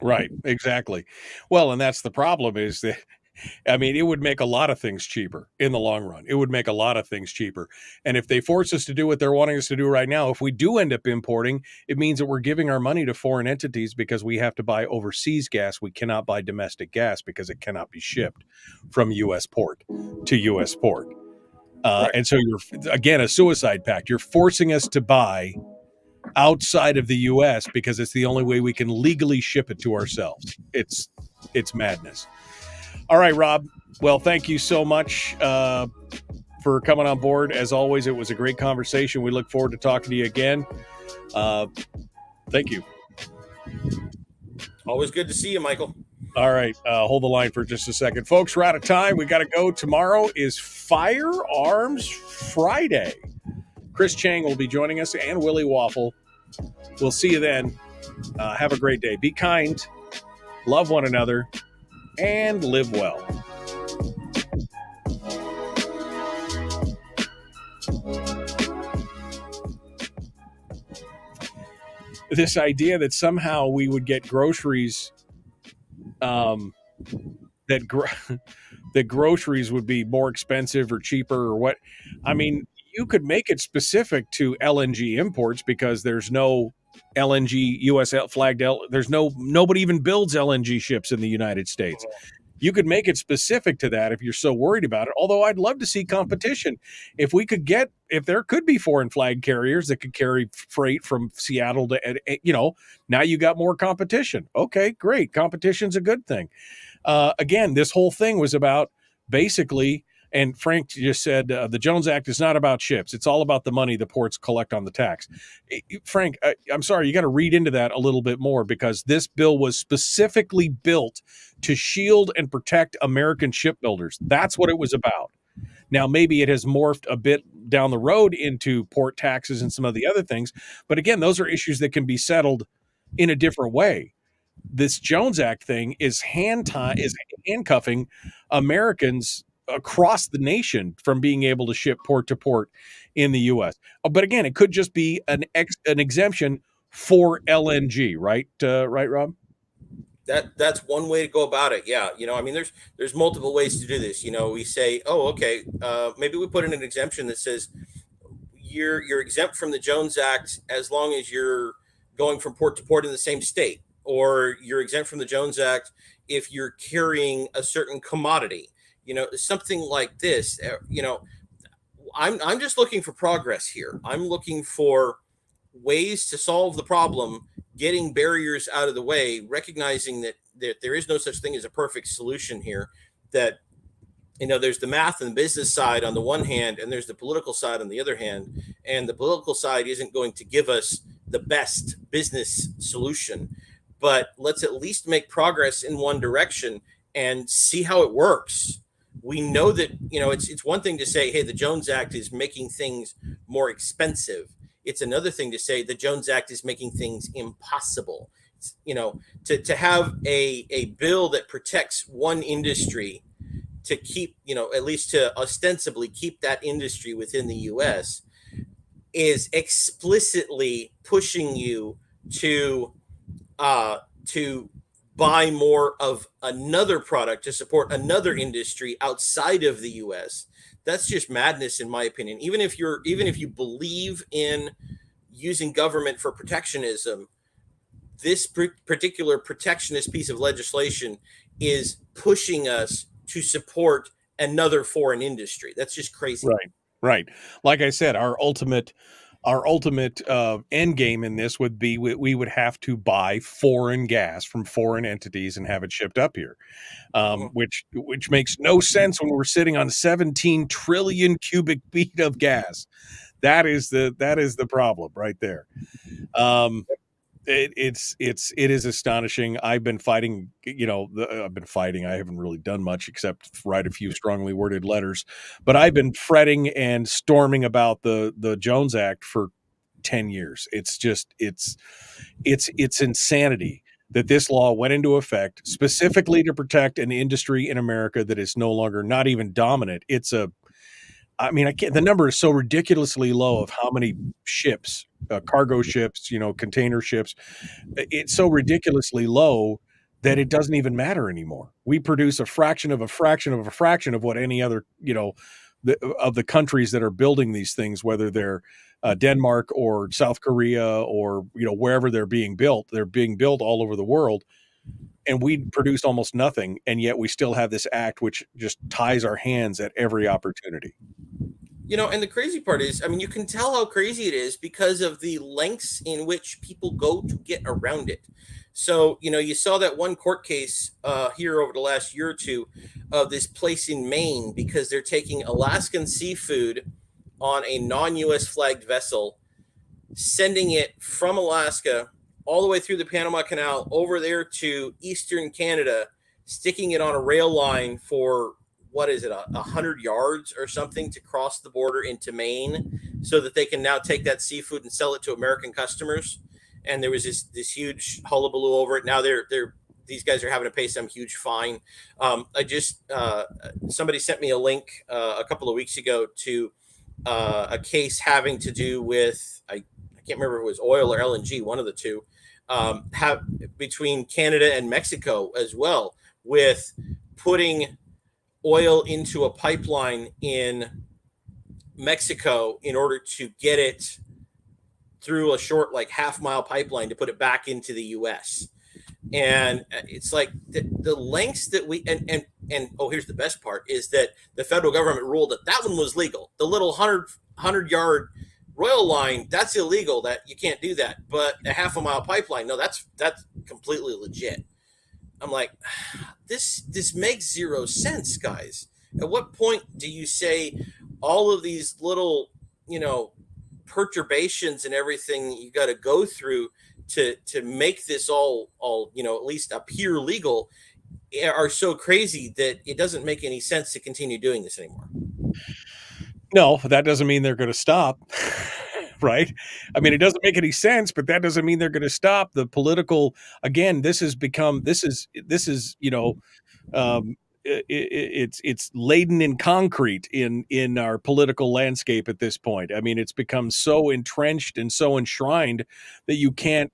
Speaker 7: Right. Exactly. Well, and that's the problem is that, it would make a lot of things cheaper in the long run. It would make a lot of things cheaper. And if they force us to do what they're wanting us to do right now, if we do end up importing, it means that we're giving our money to foreign entities because we have to buy overseas gas. We cannot buy domestic gas because it cannot be shipped from U.S. port to U.S. port. Right. And so you're, again, a suicide pact. You're forcing us to buy outside of the U.S. because it's the only way we can legally ship it to ourselves. It's madness. All right, Rob. Well, thank you so much for coming on board. As always, it was a great conversation. We look forward to talking to you again. Thank you.
Speaker 10: Always good to see you, Michael.
Speaker 7: All right. Hold the line for just a second. Folks, we're out of time. We got to go. Tomorrow is Firearms Friday. Chris Chang will be joining us and Willie Waffle. We'll see you then. Have a great day. Be kind. Love one another. And live well. This idea that somehow we would get groceries, that groceries would be more expensive or cheaper or what? You could make it specific to LNG imports because there's no LNG U.S. flagged. Nobody even builds LNG ships in the United States. You could make it specific to that if you're so worried about it. Although I'd love to see competition. If there could be foreign flag carriers that could carry freight from Seattle to, now you got more competition. Okay, great. Competition's a good thing. Again, this whole thing was about basically. And Frank just said the Jones Act is not about ships. It's all about the money the ports collect on the tax. Frank, I'm sorry, you got to read into that a little bit more because this bill was specifically built to shield and protect American shipbuilders. That's what it was about. Now, maybe it has morphed a bit down the road into port taxes and some of the other things. But again, those are issues that can be settled in a different way. This Jones Act thing is handcuffing Americans across the nation from being able to ship port to port in the U.S. But again, it could just be an exemption for LNG, right? Right, Rob?
Speaker 10: That's one way to go about it. Yeah, I mean, there's multiple ways to do this. We say, oh, okay, maybe we put in an exemption that says you're exempt from the Jones Act as long as you're going from port to port in the same state, or you're exempt from the Jones Act if you're carrying a certain commodity. Something like this. I'm just looking for progress here. I'm looking for ways to solve the problem, getting barriers out of the way, recognizing that there is no such thing as a perfect solution here, that there's the math and business side on the one hand, and there's the political side on the other hand, and the political side isn't going to give us the best business solution, but let's at least make progress in one direction and see how it works. We know that it's one thing to say, hey, the Jones Act is making things more expensive. It's another thing to say the Jones Act is making things impossible. To have a bill that protects one industry, to keep, at least to ostensibly keep that industry within the U.S., is explicitly pushing you to buy more of another product to support another industry outside of the U.S. That's just madness, in my opinion. Even if you believe in using government for protectionism, this particular protectionist piece of legislation is pushing us to support another foreign industry. That's just crazy.
Speaker 7: Right. Like I said, our ultimate end game in this would be we would have to buy foreign gas from foreign entities and have it shipped up here, which makes no sense when we're sitting on 17 trillion cubic feet of gas. That is the problem right there. It is astonishing. I've been fighting, I haven't really done much except write a few strongly worded letters, but I've been fretting and storming about the Jones Act for 10 years. It's insanity that this law went into effect specifically to protect an industry in America that is no longer, not even dominant. The number is so ridiculously low of how many ships, cargo ships, container ships. It's so ridiculously low that it doesn't even matter anymore. We produce a fraction of a fraction of a fraction of what any other, of the countries that are building these things, whether they're Denmark or South Korea or, wherever they're being built all over the world. And we produced almost nothing. And yet we still have this act, which just ties our hands at every opportunity.
Speaker 10: And the crazy part is, you can tell how crazy it is because of the lengths in which people go to get around it. So, you saw that one court case here over the last year or two of this place in Maine, because they're taking Alaskan seafood on a non-U.S. flagged vessel, sending it from Alaska all the way through the Panama Canal over there to Eastern Canada, sticking it on a rail line for, 100 yards or something to cross the border into Maine, so that they can now take that seafood and sell it to American customers. And there was this huge hullabaloo over it. Now these guys are having to pay some huge fine. Somebody sent me a link a couple of weeks ago to a case having to do with, I can't remember if it was oil or LNG, one of the two, between Canada and Mexico as well, with putting oil into a pipeline in Mexico in order to get it through a short, half-mile pipeline to put it back into the U.S. And it's like the lengths that we and here's the best part, is that the federal government ruled that one was legal. The little 100-yard rail line, that's illegal. That you can't do that. But a half-a-mile pipeline, no, that's completely legit. I'm like, this makes zero sense, guys. At what point do you say all of these little, perturbations and everything you got to go through to make this all at least appear legal are so crazy that it doesn't make any sense to continue doing this anymore?
Speaker 7: No, that doesn't mean they're going to stop. Right? It doesn't make any sense, but that doesn't mean they're going to stop. The political, again, it's laden in concrete in our political landscape at this point. It's become so entrenched and so enshrined that you can't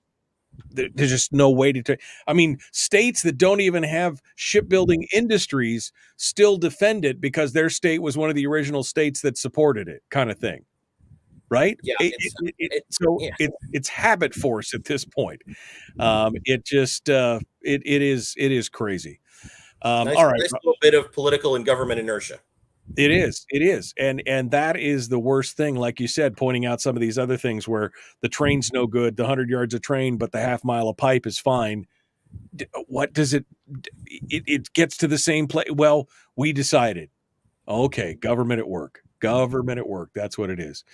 Speaker 7: There's just no way to. I mean, states that don't even have shipbuilding industries still defend it because their state was one of the original states that supported it, kind of thing, right?
Speaker 10: Yeah,
Speaker 7: It's habit force at this point. It is crazy. All right,
Speaker 10: nice little bit of political and government inertia.
Speaker 7: It is, and that is the worst thing. Like you said, pointing out some of these other things where the train's no good, the 100 yards of train, but the half mile of pipe is fine. What does it? It gets to the same place. Well, we decided. Okay, government at work. Government at work. That's what it is.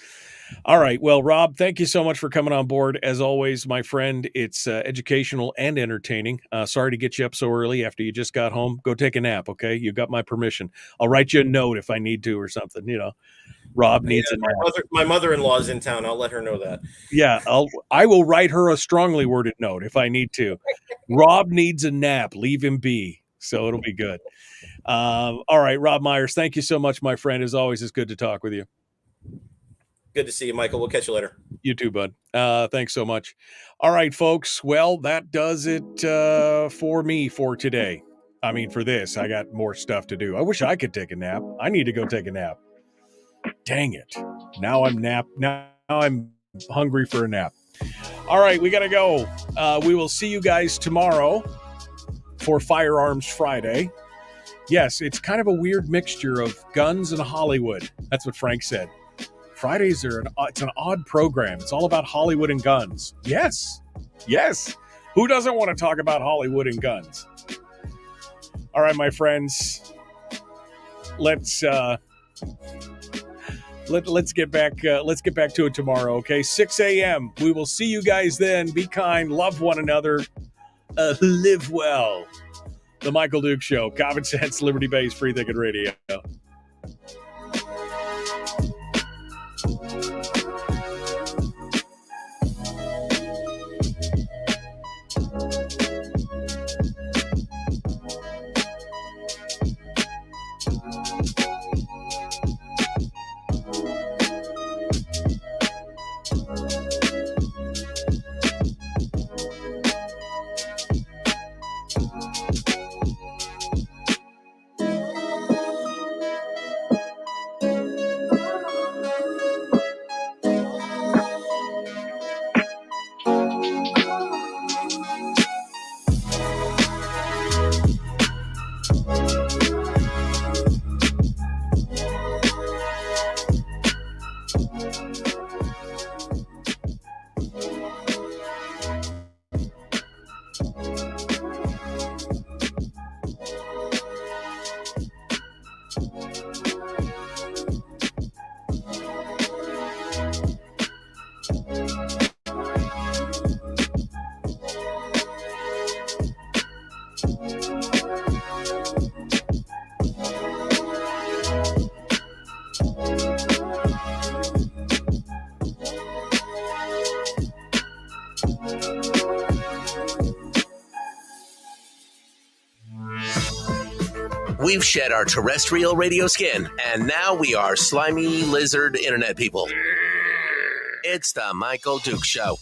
Speaker 7: All right. Well, Rob, thank you so much for coming on board. As always, my friend, it's educational and entertaining. Sorry to get you up so early after you just got home. Go take a nap, okay? You got my permission. I'll write you a note if I need to or something. Rob needs a nap.
Speaker 10: My mother-in-law's in town. I'll let her know that.
Speaker 7: Yeah, I will write her a strongly worded note if I need to. Rob needs a nap. Leave him be. So it'll be good. All right, Robb Myers, thank you so much, my friend. As always, it's good to talk with you.
Speaker 10: Good to see you, Michael. We'll catch you later.
Speaker 7: You too, bud. Thanks so much. All right, folks. Well, that does it for me for today. I mean, for this, I got more stuff to do. I wish I could take a nap. I need to go take a nap. Dang it. Now I'm hungry for a nap. All right, we got to go. We will see you guys tomorrow for Firearms Friday. Yes, it's kind of a weird mixture of guns and Hollywood. That's what Frank said. Fridays it's an odd program. It's all about Hollywood and guns. Yes. Who doesn't want to talk about Hollywood and guns? All right, my friends. Let's get back to it tomorrow, okay? 6 a.m. We will see you guys then. Be kind, love one another, live well. The Michael Duke Show, Common Sense, Liberty-Based, Free Thinking Radio.
Speaker 1: We've shed our terrestrial radio skin, and now we are slimy lizard internet people. It's the Michael Duke Show.